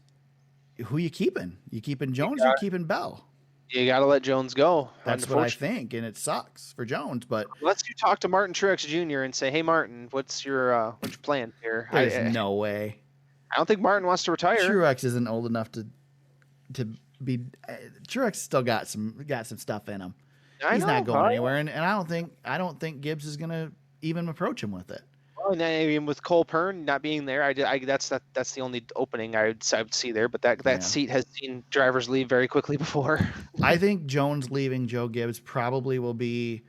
Who you keeping? You keeping Jones or you keeping Bell? You got to let Jones go. That's what I think, and it sucks for Jones. But let's talk to Martin Truex Jr. and say, "Hey, Martin, what's your plan here?" There's no way. I don't think Martin wants to retire. Truex isn't old enough to be. Truex still got some stuff in him. He's not going anywhere, and I don't think Gibbs is going to even approach him with it. Well, and with Cole Pern not being there, that's the only opening I would see there. But that seat has seen drivers leave very quickly before. I think Jones leaving Joe Gibbs probably will be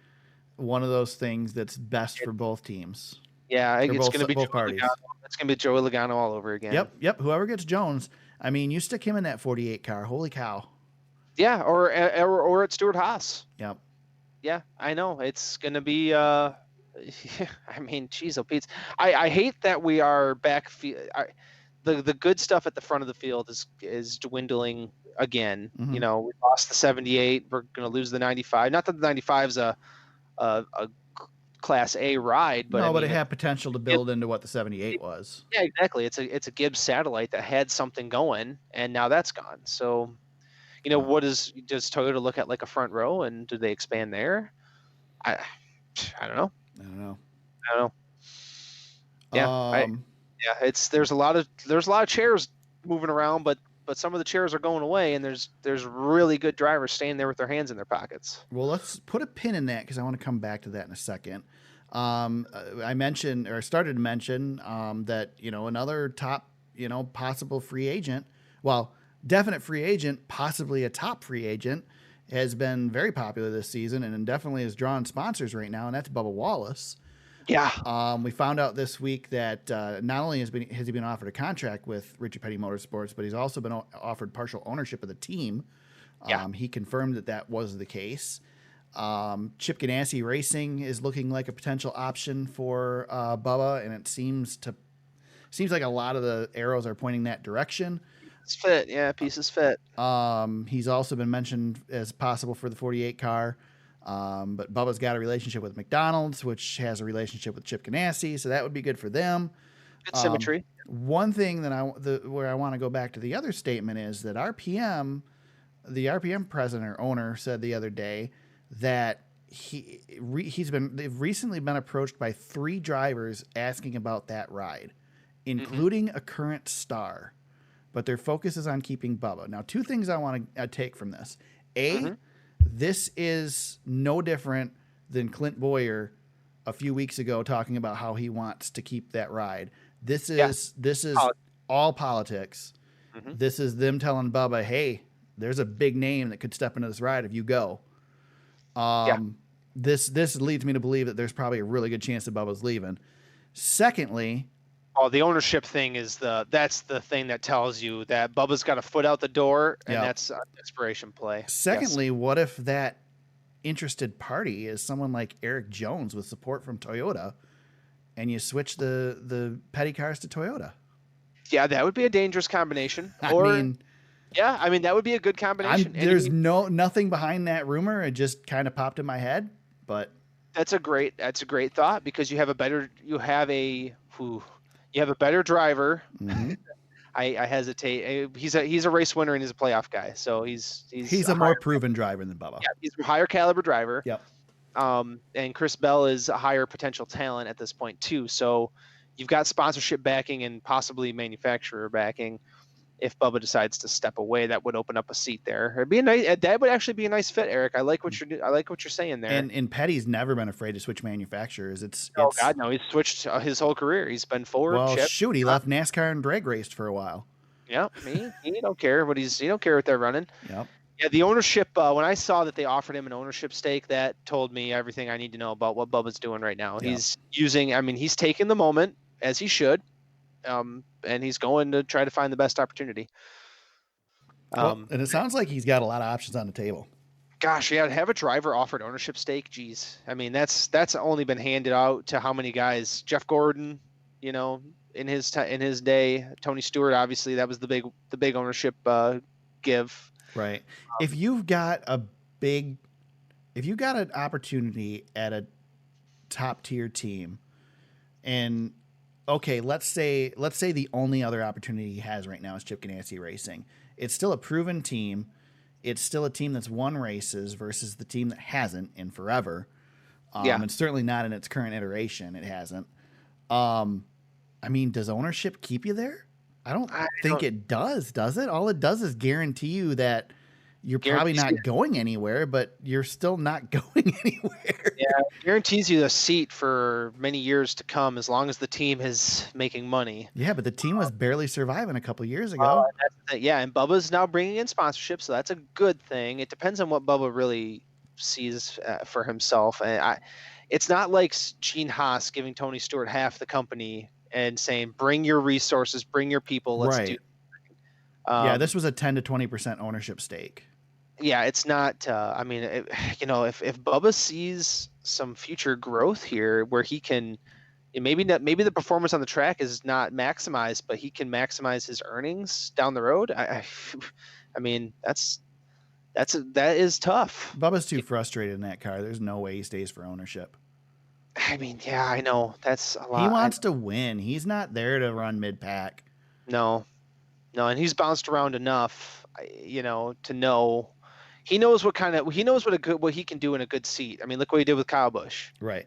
one of those things that's best for both teams. Yeah, it's going to be both parties. It's going to be Joey Logano all over again. Yep. Whoever gets Jones, you stick him in that 48 car. Holy cow. Yeah, or at Stewart Haas. Yep. Yeah, I know. It's going to be geez, oh Pete. I hate that we are back. The good stuff at the front of the field is dwindling again. Mm-hmm. We lost the 78. We're going to lose the 95. Not that the 95 is a Class A ride, but but it had potential to build into what the 78 was. Yeah, exactly. It's a Gibbs satellite that had something going, and now that's gone. So, does Toyota look at like a front row, and do they expand there? I don't know. I don't know. I don't know. Yeah, yeah. There's a lot of chairs moving around, but some of the chairs are going away, and there's really good drivers staying there with their hands in their pockets. Well, let's put a pin in that because I want to come back to that in a second. I mentioned, or started to mention, that another top, possible free agent. Well, definite free agent, possibly a top free agent, has been very popular this season and definitely is drawing sponsors right now, and that's Bubba Wallace. Yeah. We found out this week that not only has he been offered a contract with Richard Petty Motorsports, but he's also been offered partial ownership of the team. Yeah. He confirmed that was the case. Chip Ganassi Racing is looking like a potential option for Bubba, and it seems like a lot of the arrows are pointing that direction. It's fit. Yeah, pieces fit. He's also been mentioned as possible for the 48 car. But Bubba's got a relationship with McDonald's, which has a relationship with Chip Ganassi, so that would be good for them. Good symmetry. One thing that where I want to go back to the other statement is that the RPM president or owner said the other day that they've recently been approached by 3 drivers asking about that ride, including a current star, but their focus is on keeping Bubba. Now, 2 things I want to take from this. This is no different than Clint Boyer a few weeks ago talking about how he wants to keep that ride. This is all politics. This is them telling Bubba, hey, there's a big name that could step into this ride if you go. This leads me to believe that there's probably a really good chance that Bubba's leaving. Secondly, the ownership thing that's the thing that tells you that Bubba's got a foot out the door, and that's an inspiration play. Secondly, what if that interested party is someone like Eric Jones with support from Toyota, and you switch the Petty cars to Toyota? Yeah, that would be a dangerous combination. That would be a good combination. There's nothing behind that rumor. It just kind of popped in my head, but that's a great thought because you have a better driver. I hesitate. He's a race winner and he's a playoff guy, so he's a more proven driver than Bubba. Yeah, he's a higher caliber driver. Yep. And Chris Bell is a higher potential talent at this point too. So you've got sponsorship backing and possibly manufacturer backing. If Bubba decides to step away, that would open up a seat there. That would actually be a nice fit, Eric. I like what you're saying there. And Petty's never been afraid to switch manufacturers. God, no, he's switched his whole career. He's been Ford. Well, Chip. He left NASCAR and drag raced for a while. Yeah, he don't care, but he don't care what they're running. Yep. Yeah, the ownership. When I saw that they offered him an ownership stake, that told me everything I need to know about what Bubba's doing right now. Yep. He's taking the moment as he should. And he's going to try to find the best opportunity. And it sounds like he's got a lot of options on the table. Gosh, yeah, to have a driver offered ownership stake, geez. I mean, that's only been handed out to how many guys? Jeff Gordon, in his day. Tony Stewart, obviously, that was the big ownership give. Right. If you've got an opportunity at a top tier team, and okay, let's say the only other opportunity he has right now is Chip Ganassi Racing. It's still a proven team. It's still a team that's won races versus the team that hasn't in forever. And certainly not in its current iteration. It hasn't. Does ownership keep you there? I don't think it does it? All it does is guarantee you that you're probably not going anywhere, but you're still not going anywhere. Yeah, it guarantees you a seat for many years to come as long as the team is making money. Yeah, but the team was barely surviving a couple years ago. And Bubba's now bringing in sponsorship, so that's a good thing. It depends on what Bubba really sees for himself. And it's not like Gene Haas giving Tony Stewart half the company and saying, bring your resources, bring your people, let's do it. This was a 10 to 20% ownership stake. Yeah, it's not. If Bubba sees some future growth here, where he can, maybe the performance on the track is not maximized, but he can maximize his earnings down the road. That is tough. Bubba's too frustrated in that car. There's no way he stays for ownership. I know that's a lot. He wants to win. He's not there to run mid pack. No, and he's bounced around enough, to know he knows what he can do in a good seat. I mean, look what he did with Kyle Busch. Right.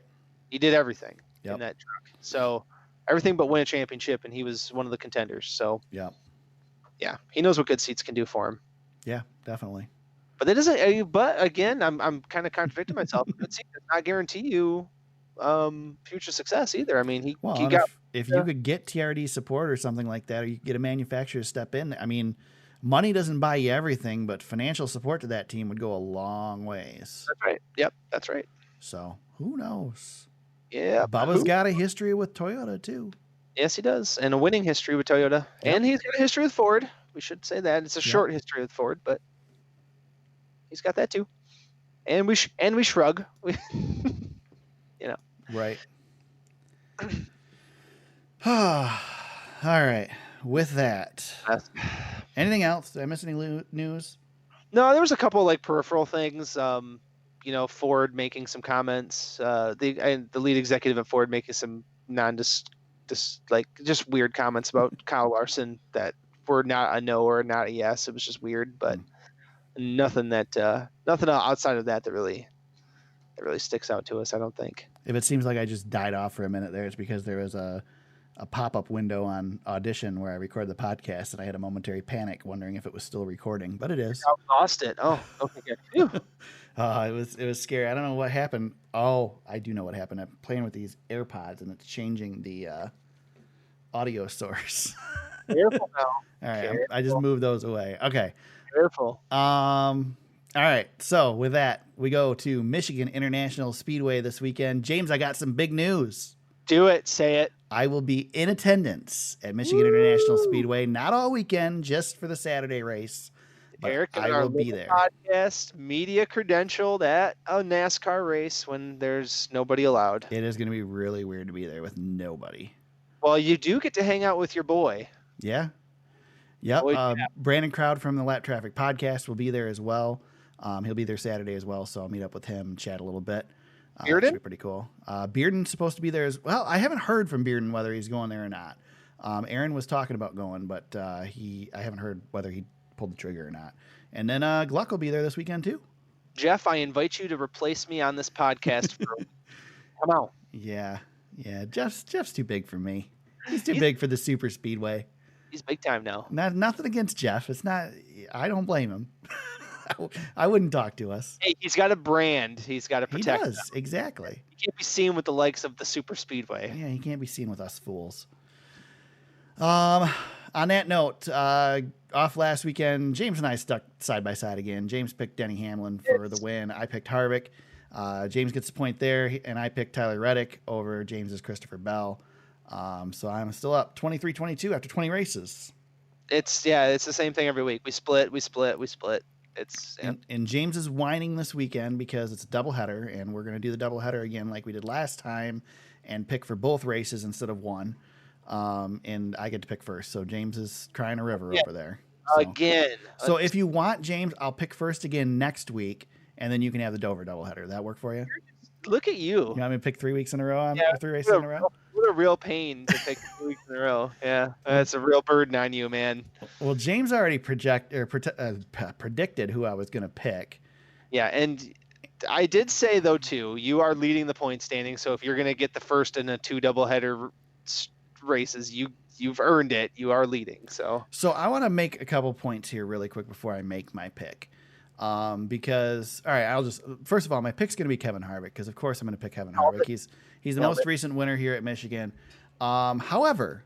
He did everything Yep. in that truck. So everything but win a championship, and he was one of the contenders. So Yeah. yeah, he knows what good seats can do for him. Yeah, definitely. But that doesn't. But again, I'm kind of contradicting myself. Good seat does not guarantee you future success either. I mean, he Well, got if you could get TRD support or something like that, or you could get a manufacturer to step in, I mean, money doesn't buy you everything, but financial support to that team would go a long ways. That's right. Yep, that's right. So who knows? Yeah, Bubba's got a history with Toyota too. Yes, he does, and a winning history with Toyota, and he's got a history with Ford. We should say that it's a short history with Ford, but he's got that too. And we shrug. Right. All right. With that, anything else? Did I miss any news? No, there was a couple like peripheral things. Ford making some comments. The lead executive at Ford making some just weird comments about Kyle Larson that were not a no or not a yes. It was just weird, but nothing outside of that really sticks out to us. I don't think. If it seems like I just died off for a minute there, it's because there was a pop-up window on Audition where I record the podcast, and I had a momentary panic wondering if it was still recording, but it is. I lost it. Oh, okay, good. It was scary. I don't know what happened. Oh, I do know what happened. I'm playing with these AirPods, and it's changing the audio source. Careful now. All right, I just moved those away. Okay. Careful. All right, so with that, we go to Michigan International Speedway this weekend. James, I got some big news. Do it. Say it. I will be in attendance at Michigan International Speedway, not all weekend, just for the Saturday race. But Eric and I will be there. Podcast media credentialed at a NASCAR race when there's nobody allowed. It is going to be really weird to be there with nobody. Well, you do get to hang out with your boy. Yeah. Yep. Brandon Crowd from the Lap Traffic Podcast will be there as well. He'll be there Saturday as well, so I'll meet up with him and chat a little bit. Bearden? Should be pretty cool. Bearden's supposed to be there as well. I haven't heard from Bearden whether he's going there or not. Aaron was talking about going, but I haven't heard whether he pulled the trigger or not. And then Gluck will be there this weekend too. Jeff, I invite you to replace me on this podcast. Come on. Yeah. Jeff's too big for me. He's too big for the super speedway. He's big time now. Nothing against Jeff. It's not. I don't blame him. I wouldn't talk to us. Hey, he's got a brand. He's got to protect. He does, exactly. He can't be seen with the likes of the super speedway. Yeah, he can't be seen with us fools. On that note, off last weekend, James and I stuck side by side again. James picked Denny Hamlin for the win. I picked Harvick. James gets the point there, and I picked Tyler Reddick over James's Christopher Bell. So I'm still up 23-22 after 20 races. It's the same thing every week. We split. And James is whining this weekend because it's a doubleheader, and we're going to do the doubleheader again like we did last time and pick for both races instead of one. And I get to pick first. So James is crying a river over there. So, again. So if you want, James, I'll pick first again next week, and then you can have the Dover doubleheader. That work for you? Look at you. You want me to pick 3 weeks in a row? Yeah, 3 races in a row? What a real pain to pick 3 weeks in a row. Yeah, that's a real burden on you, man. Well, James already predicted who I was going to pick. Yeah, and I did say, though, too, you are leading the point standing, so if you're going to get the first in a 2 doubleheader races, you've earned it. You are leading. So I want to make a couple points here really quick before I make my pick. Because, all right, first of all, my pick's going to be Kevin Harvick, because of course I'm going to pick Kevin Harvick. He's the most recent winner here at Michigan. However,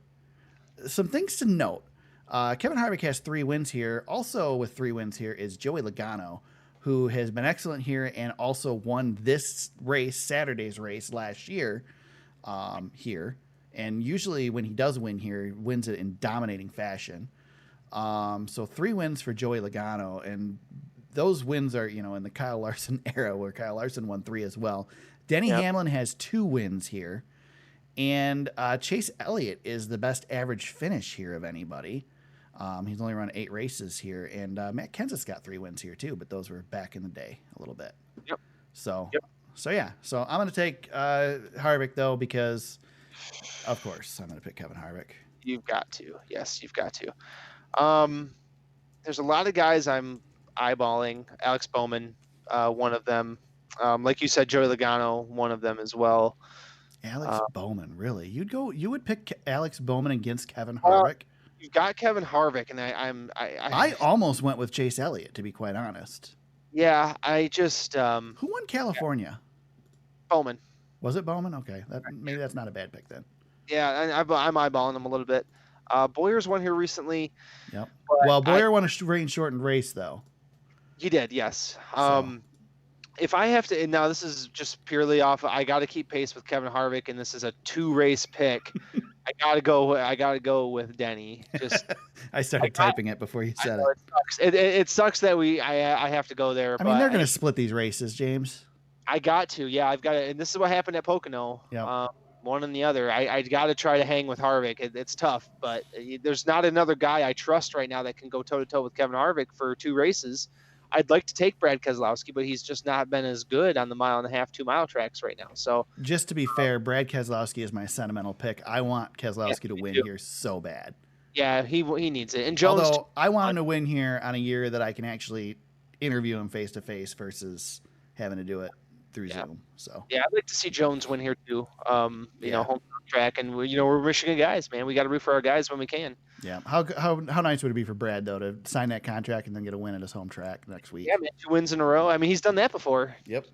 some things to note. Kevin Harvick has 3 wins here. Also with 3 wins here is Joey Logano, who has been excellent here and also won this race, Saturday's race last year, here. And usually when he does win here, he wins it in dominating fashion. So 3 wins for Joey Logano, and those wins are, in the Kyle Larson era where Kyle Larson won 3 as well. Denny Hamlin has 2 wins here, and Chase Elliott is the best average finish here of anybody. He's only run 8 races here, and Matt Kenseth's got 3 wins here too, but those were back in the day a little bit. Yep. So I'm going to take Harvick though, because of course I'm going to pick Kevin Harvick. You've got to. Yes, you've got to. There's a lot of guys I'm eyeballing. Alex Bowman, one of them. Like you said, Joey Logano, one of them as well. Alex Bowman, really? You would pick Alex Bowman against Kevin Well, Harvick? You've got Kevin Harvick, and I almost went with Chase Elliott, to be quite honest. yeah, I just Who won California? Bowman. Was it Bowman? Okay, maybe that's not a bad pick then. Yeah, I'm eyeballing him a little bit. Boyer's won here recently. Yep. Well, Boyer won a rain shortened race though. He did, yes. So. If I have to, and now this is just purely off. I got to keep pace with Kevin Harvick, and this is a 2-race pick. I gotta go with Denny. Just I started typing it before you said it. It sucks. It sucks that I have to go there. I mean, they're going to split these races, James. I got to, yeah. I've got to, and this is what happened at Pocono. Yeah. One and the other. I got to try to hang with Harvick. It's tough, but there's not another guy I trust right now that can go toe to toe with Kevin Harvick for 2 races. I'd like to take Brad Keselowski, but he's just not been as good on the 1.5 mile, 2 mile tracks right now. So just to be fair, Brad Keselowski is my sentimental pick. I want Keselowski to win here so bad. Yeah, he needs it. And Jones, although I want him to win here on a year that I can actually interview him face to face versus having to do it through Zoom. So yeah, I'd like to see Jones win here too. You know, home track, and we're Michigan guys, man. We got to root for our guys when we can. Yeah. How nice would it be for Brad though to sign that contract and then get a win at his home track next week? Yeah, man, 2 wins in a row. I mean, he's done that before. Yep.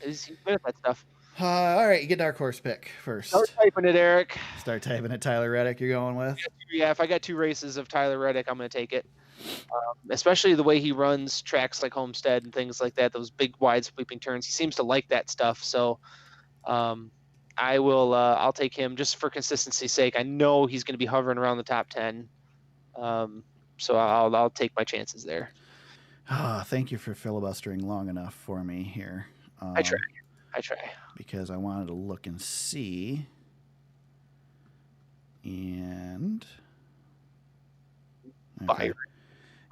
He's good at that stuff. All right, you get dark horse pick first. Start typing it, Eric. Start typing it. Tyler Reddick, you're going with? Yeah, if I got 2 races of Tyler Reddick, I'm going to take it. Especially the way he runs tracks like Homestead and things like that, those big, wide, sweeping turns. He seems to like that stuff. So I will. I'll take him just for consistency's sake. I know he's going to be hovering around the top 10. So I'll take my chances there. Thank you for filibustering long enough for me here. I try. Because I wanted to look and see. And Fire.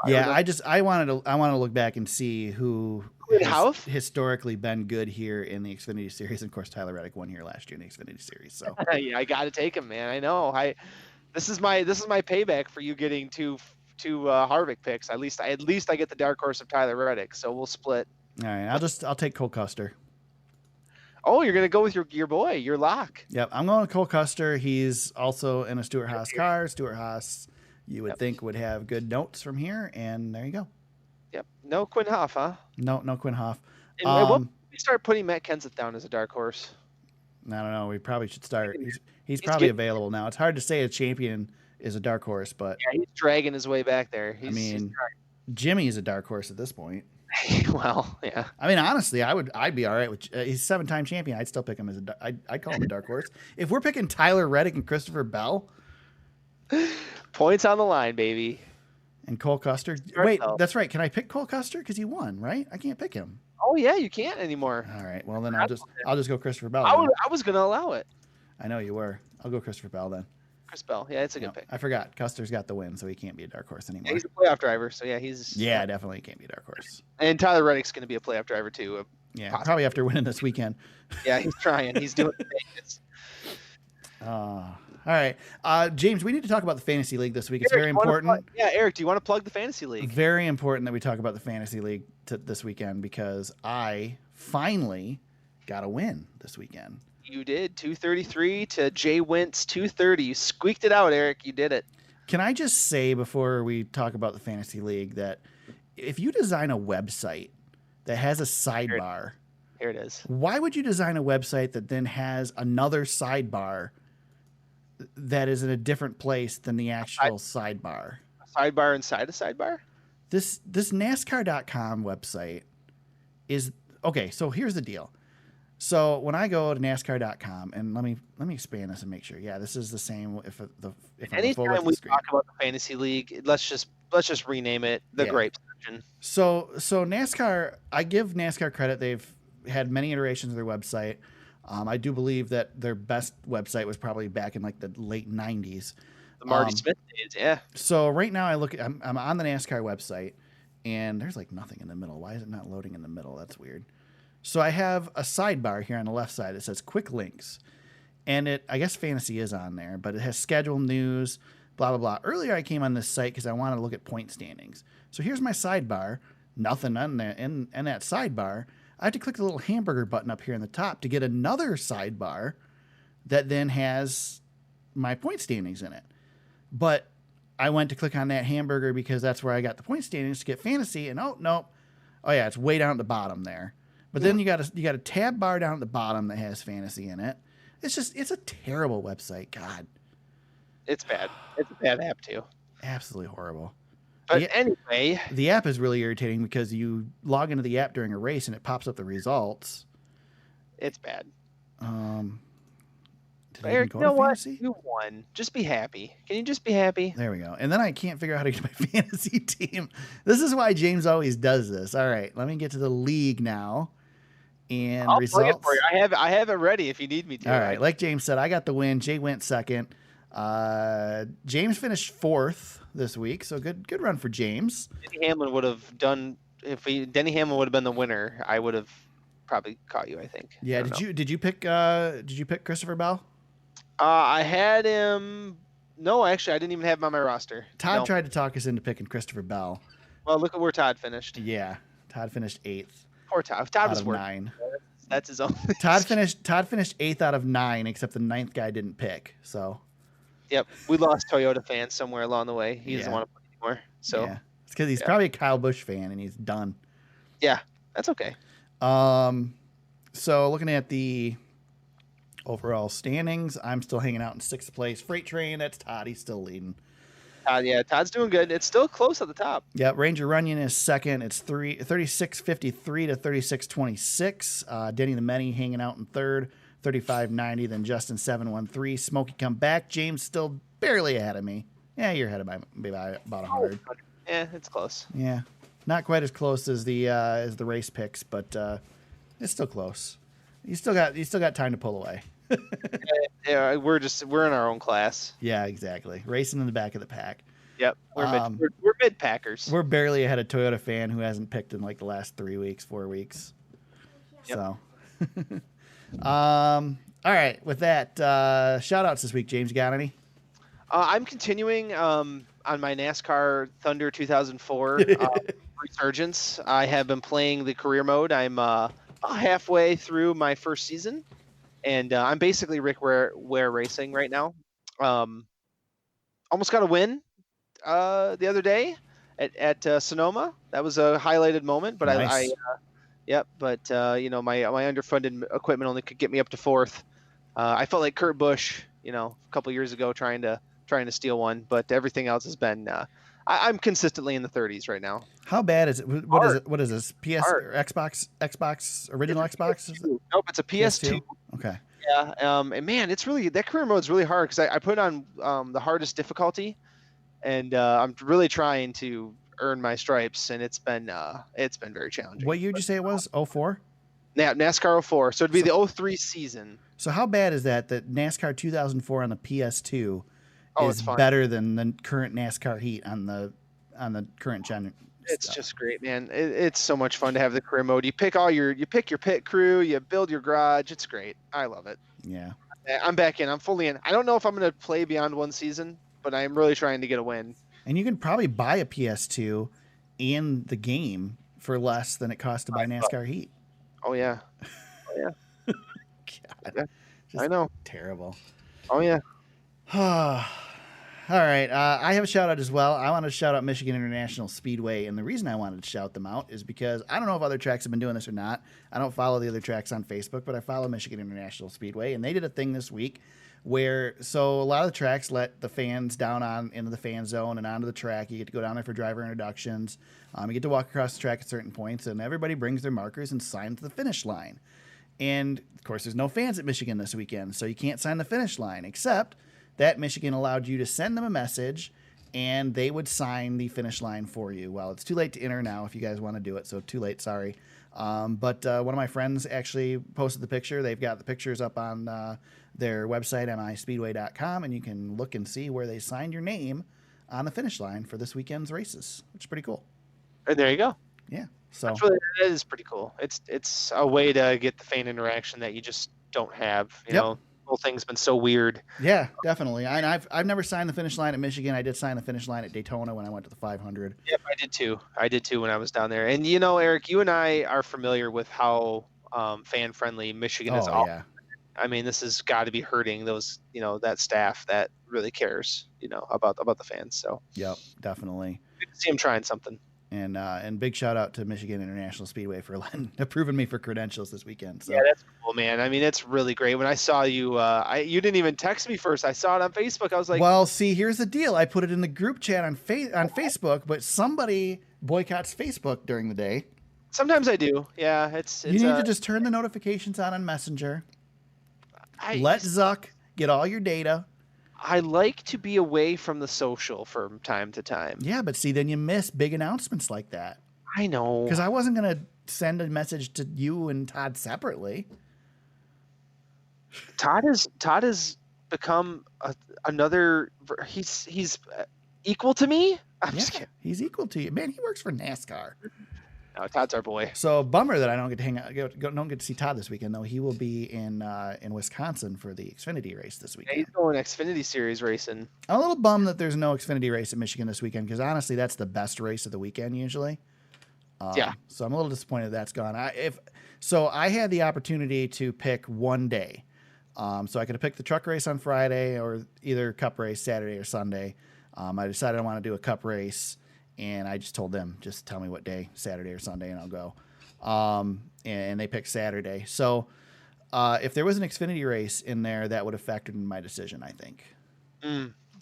Yeah, I wanted to look back and see who has historically been good here in the Xfinity Series. And of course, Tyler Reddick won here last year in the Xfinity Series. So yeah, I got to take him, man. I know. This is my payback for you getting two Harvick picks. At least I get the dark horse of Tyler Reddick. So we'll split. All right, I'll take Cole Custer. Oh, you're gonna go with your boy, your lock. Yep, I'm going with Cole Custer. He's also in a Stuart Haas car. Stuart Haas, you would think, would have good notes from here, and there you go. Yep. No Quinn Hoff, huh? No Quinn Hoff. And we start putting Matt Kenseth down as a dark horse. I don't know. We probably should start. He's probably available now. It's hard to say a champion is a dark horse, but yeah, he's dragging his way back there. Jimmy is a dark horse at this point. Well, yeah. I mean, honestly, I'd be all right with. He's a 7-time champion. I'd still pick him as I'd call him a dark horse. If we're picking Tyler Reddick and Christopher Bell, points on the line, baby. And Cole Custer. Wait, that's right. Can I pick Cole Custer because he won? Right? I can't pick him. Oh yeah, you can't anymore. All right. Well, then I'll just go Christopher Bell. I was gonna allow it. I know you were. I'll go Christopher Bell then. Chris Bell. Yeah, it's a good pick. I forgot. Custer's got the win, so he can't be a dark horse anymore. Yeah, he's a playoff driver, so yeah, he's. Yeah, definitely can't be a dark horse. And Tyler Reddick's going to be a playoff driver too. Yeah, probably after winning this weekend. Yeah, he's trying. He's doing things. All right, James, we need to talk about the fantasy league this week. It's very important. Eric, do you want to plug the fantasy league? Very important that we talk about the fantasy league this weekend because I finally got a win this weekend. You did 233 to Jay Wentz 230. You squeaked it out, Eric. You did it. Can I just say before we talk about the fantasy league that if you design a website that has a sidebar, here it is. Why would you design a website that then has another sidebar that is in a different place than the actual sidebar? A sidebar inside a sidebar? This NASCAR.com website is okay. So here's the deal. So when I go to NASCAR.com, and let me expand this and make sure. Yeah, this is the same. If anytime we talk about the fantasy league, let's just rename it the Grape section. So NASCAR, I give NASCAR credit. They've had many iterations of their website. I do believe that their best website was probably back in like the late 90s. The Marty Smith days, yeah. So right now I'm on the NASCAR website, and there's like nothing in the middle. Why is it not loading in the middle? That's weird. So I have a sidebar here on the left side. It says quick links, and I guess fantasy is on there, but it has schedule news, blah, blah, blah. Earlier, I came on this site because I wanted to look at point standings. So here's my sidebar. Nothing on there. In that sidebar, I have to click the little hamburger button up here in the top to get another sidebar that then has my point standings in it. But I went to click on that hamburger because that's where I got the point standings to get fantasy. And oh, no. Oh, yeah, it's way down at the bottom there. But then you got a tab bar down at the bottom that has fantasy in it. It's a terrible website. God. It's bad. It's a bad app, too. Absolutely horrible. But anyway. The app is really irritating because you log into the app during a race and it pops up the results. It's bad. Eric, you know what? You won. Just be happy. Can you just be happy? There we go. And then I can't figure out how to get my fantasy team. This is why James always does this. All right, let me get to the league now. And I'll results. play it for you. I have it ready if you need me to. All right, like James said, I got the win. Jay went second. James finished fourth this week, so good run for James. Denny Hamlin would have done Denny Hamlin would have been the winner. I would have probably caught you. I think. Yeah. Did you pick Christopher Bell? I had him. No, actually, I didn't even have him on my roster. Todd tried to talk us into picking Christopher Bell. Well, look at where Todd finished. Yeah, Todd finished 8th. Poor Todd. Todd was 9. That's his own. Todd finished 8th out of 9, except the 9th guy didn't pick. So. Yep, we lost Toyota fans somewhere along the way. He doesn't want to play anymore. So. Yeah. It's because he's probably a Kyle Busch fan and he's done. Yeah, that's okay. So looking at the overall standings, I'm still hanging out in 6th place. Freight Train, that's Todd. He's still leading. Yeah, Todd's doing good. It's still close at the top. Yeah, Ranger Runyon is second. It's 36.53 to 36.26. Denny the Many hanging out in third, 35.90. Then Justin 713. Smokey come back. James still barely ahead of me. Yeah, you're ahead of me by about 100. Yeah, it's close. Yeah, not quite as close as the race picks, but it's still close. You still got time to pull away. Yeah, we're in our own class. Yeah, exactly. Racing in the back of the pack. Yep, we're mid packers. We're barely ahead of Toyota fan who hasn't picked in like the last 4 weeks. Yep. So, all right. With that, shout outs this week, James. You got any? I'm continuing on my NASCAR Thunder 2004 resurgence. I have been playing the career mode. I'm halfway through my first season. And I'm basically Rick Ware Racing right now. Almost got a win the other day at Sonoma. That was a highlighted moment, but nice. But my underfunded equipment only could get me up to 4th. I felt like Kurt Busch, a couple years ago trying to steal one, but everything else has been. I'm consistently in the 30s right now. How bad is it? What is this? PS or Xbox original Xbox? Nope, it's a PS2. Okay. Yeah, and man, it's really that career mode's really hard because I put on the hardest difficulty, and I'm really trying to earn my stripes, and it's been very challenging. What year did you say it was? 04? Yeah, NASCAR 04. So it'd be the 03 season. So how bad is that NASCAR 2004 on the PS2 is better than the current NASCAR Heat on the current gen? It's just great, man. It's so much fun to have the career mode. You pick your pit crew, you build your garage. It's great. I love it. Yeah. I'm back in. I'm fully in. I don't know if I'm going to play beyond one season, but I'm really trying to get a win. And you can probably buy a PS2 and the game for less than it costs to buy NASCAR Heat. Oh yeah. God. Yeah. I know. Terrible. Oh yeah. All right, I have a shout out as well. I want to shout out Michigan International Speedway, and the reason I wanted to shout them out is because I don't know if other tracks have been doing this or not. I don't follow the other tracks on Facebook, but I follow Michigan International Speedway, and they did a thing this week so a lot of the tracks let the fans down into the fan zone and onto the track. You get to go down there for driver introductions. You get to walk across the track at certain points, and everybody brings their markers and signs the finish line. And of course, there's no fans at Michigan this weekend, so you can't sign the finish line, except that Michigan allowed you to send them a message and they would sign the finish line for you. Well, it's too late to enter now if you guys want to do it, so too late, sorry. But one of my friends actually posted the picture. They've got the pictures up on their website, mispeedway.com, and you can look and see where they signed your name on the finish line for this weekend's races, which is pretty cool. And there you go. Yeah. So that is pretty cool. It's a way to get the fan interaction that you just don't have. You know, whole thing's been so weird. Yeah, definitely. I've never signed the finish line at Michigan. I did sign the finish line at Daytona when I went to the 500. Yep, I did too when I was down there. And you know, Eric, you and I are familiar with how fan friendly Michigan is. Oh yeah. I mean, this has got to be hurting those, that staff that really cares, about the fans. So Yep, definitely. good to see them trying something. And big shout out to Michigan International Speedway for approving me for credentials this weekend. So. Yeah, that's cool, man. I mean, it's really great. When I saw you, you didn't even text me first. I saw it on Facebook. I was like, well, see, here's the deal. I put it in the group chat on Facebook, but somebody boycotts Facebook during the day. Sometimes I do. Yeah, it's you need to just turn the notifications on Messenger. Let Zuck get all your data. I like to be away from the social from time to time. Yeah, but see, then you miss big announcements like that. I know. Because I wasn't going to send a message to you and Todd separately. Todd has become another. He's equal to me. I'm just kidding. He's equal to you, man. He works for NASCAR. No, Todd's our boy. So bummer that I don't get to hang out. Don't get to see Todd this weekend though. He will be in Wisconsin for the Xfinity race this weekend. Yeah, he's going Xfinity Series racing. I'm a little bummed that there's no Xfinity race at Michigan this weekend because honestly, that's the best race of the weekend usually. Yeah. So I'm a little disappointed that's gone. I had the opportunity to pick one day. So I could have picked the truck race on Friday or either cup race Saturday or Sunday. I decided I want to do a cup race. And I just told them, just tell me what day, Saturday or Sunday, and I'll go. And they picked Saturday. So if there was an Xfinity race in there, that would have factored in my decision, I think.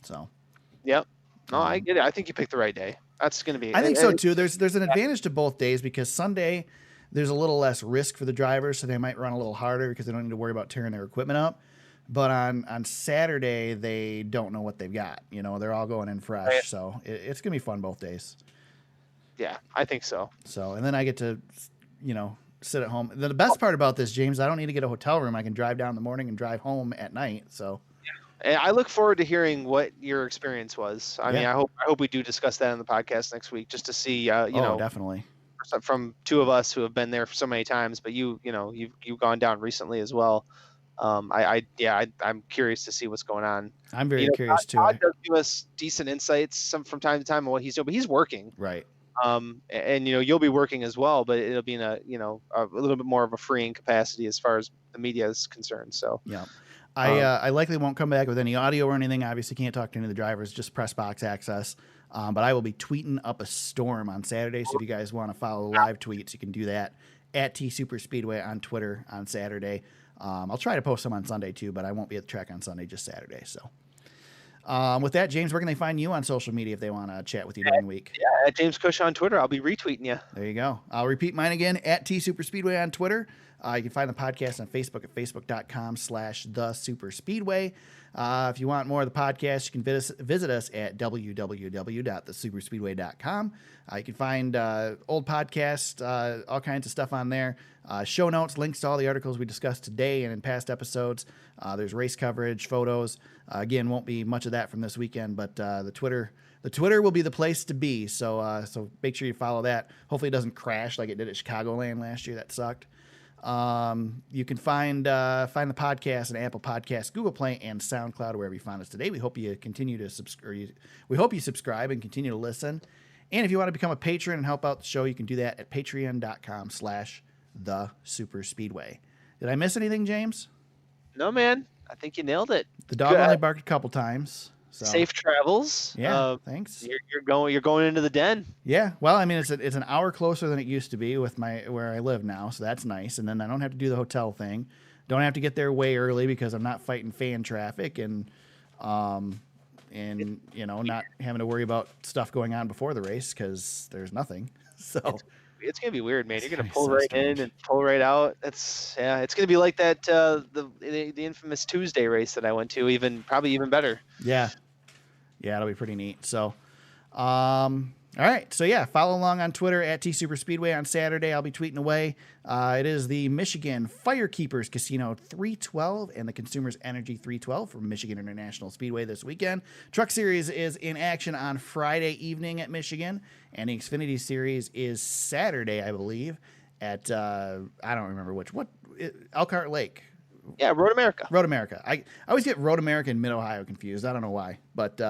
So. Yep. No, I get it. I think you picked the right day. That's going to be. I think so too. There's an advantage to both days because Sunday there's a little less risk for the drivers, so they might run a little harder because they don't need to worry about tearing their equipment up. But on Saturday, they don't know what they've got. They're all going in fresh. Right. So it's going to be fun both days. Yeah, I think so. So, and then I get to, sit at home. The best part about this, James, I don't need to get a hotel room. I can drive down in the morning and drive home at night. So, and I look forward to hearing what your experience was. I mean, I hope we do discuss that on the podcast next week just to see, definitely from two of us who have been there so many times, but you've gone down recently as well. I'm curious to see what's going on. I'm very curious too. Todd does give us decent insights from time to time on what he's doing, but he's working. Right. And you'll be working as well, but it'll be in a little bit more of a freeing capacity as far as the media is concerned. So yeah, I likely won't come back with any audio or anything. Obviously, can't talk to any of the drivers, just press box access. But I will be tweeting up a storm on Saturday. So if you guys want to follow the live tweets, you can do that at T Super Speedway on Twitter on Saturday. I'll try to post some on Sunday too, but I won't be at the track on Sunday, just Saturday. So with that, James, where can they find you on social media if they want to chat with you during the week? Yeah, at James Cush on Twitter. I'll be retweeting you. There you go. I'll repeat mine again at T Super Speedway on Twitter. You can find the podcast on Facebook at facebook.com/thesuperspeedway. If you want more of the podcast, you can visit us at www.thesuperspeedway.com. You can find old podcasts, all kinds of stuff on there. Show notes, links to all the articles we discussed today and in past episodes. There's race coverage, photos. Again, won't be much of that from this weekend, but the Twitter will be the place to be. So make sure you follow that. Hopefully it doesn't crash like it did at Chicagoland last year. That sucked. You can find the podcast on Apple Podcasts, Google Play, and SoundCloud, wherever you find us today. We hope you continue to subscribe. We hope you subscribe and continue to listen. And if you want to become a patron and help out the show, you can do that at patreon.com/thesuperspeedway. Did I miss anything, James? No, man. I think you nailed it. The dog only barked a couple times. So. Safe travels. Yeah, thanks. You're going into the den. Yeah, well, I mean, it's an hour closer than it used to be with where I live now, so that's nice. And then I don't have to do the hotel thing. Don't have to get there way early because I'm not fighting fan traffic and not having to worry about stuff going on before the race because there's nothing. So it's gonna be weird, man. You're gonna pull right in and pull right out. It's gonna be like that the infamous Tuesday race that I went to, probably even better. Yeah, it'll be pretty neat. So, all right. So yeah, follow along on Twitter at T Super Speedway on Saturday. I'll be tweeting away. It is the Michigan Firekeepers Casino 312 and the Consumers Energy 312 from Michigan International Speedway this weekend. Truck Series is in action on Friday evening at Michigan, and the Xfinity Series is Saturday, I believe, at I don't remember Elkhart Lake. Yeah, Road America. Road America. I always get Road America and Mid Ohio confused. I don't know why, but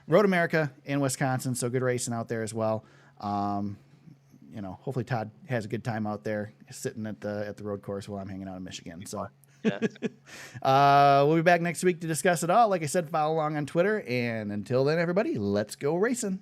Road America in Wisconsin. So good racing out there as well. Hopefully Todd has a good time out there sitting at the road course while I'm hanging out in Michigan. So we'll be back next week to discuss it all. Like I said, follow along on Twitter. And until then, everybody, let's go racing.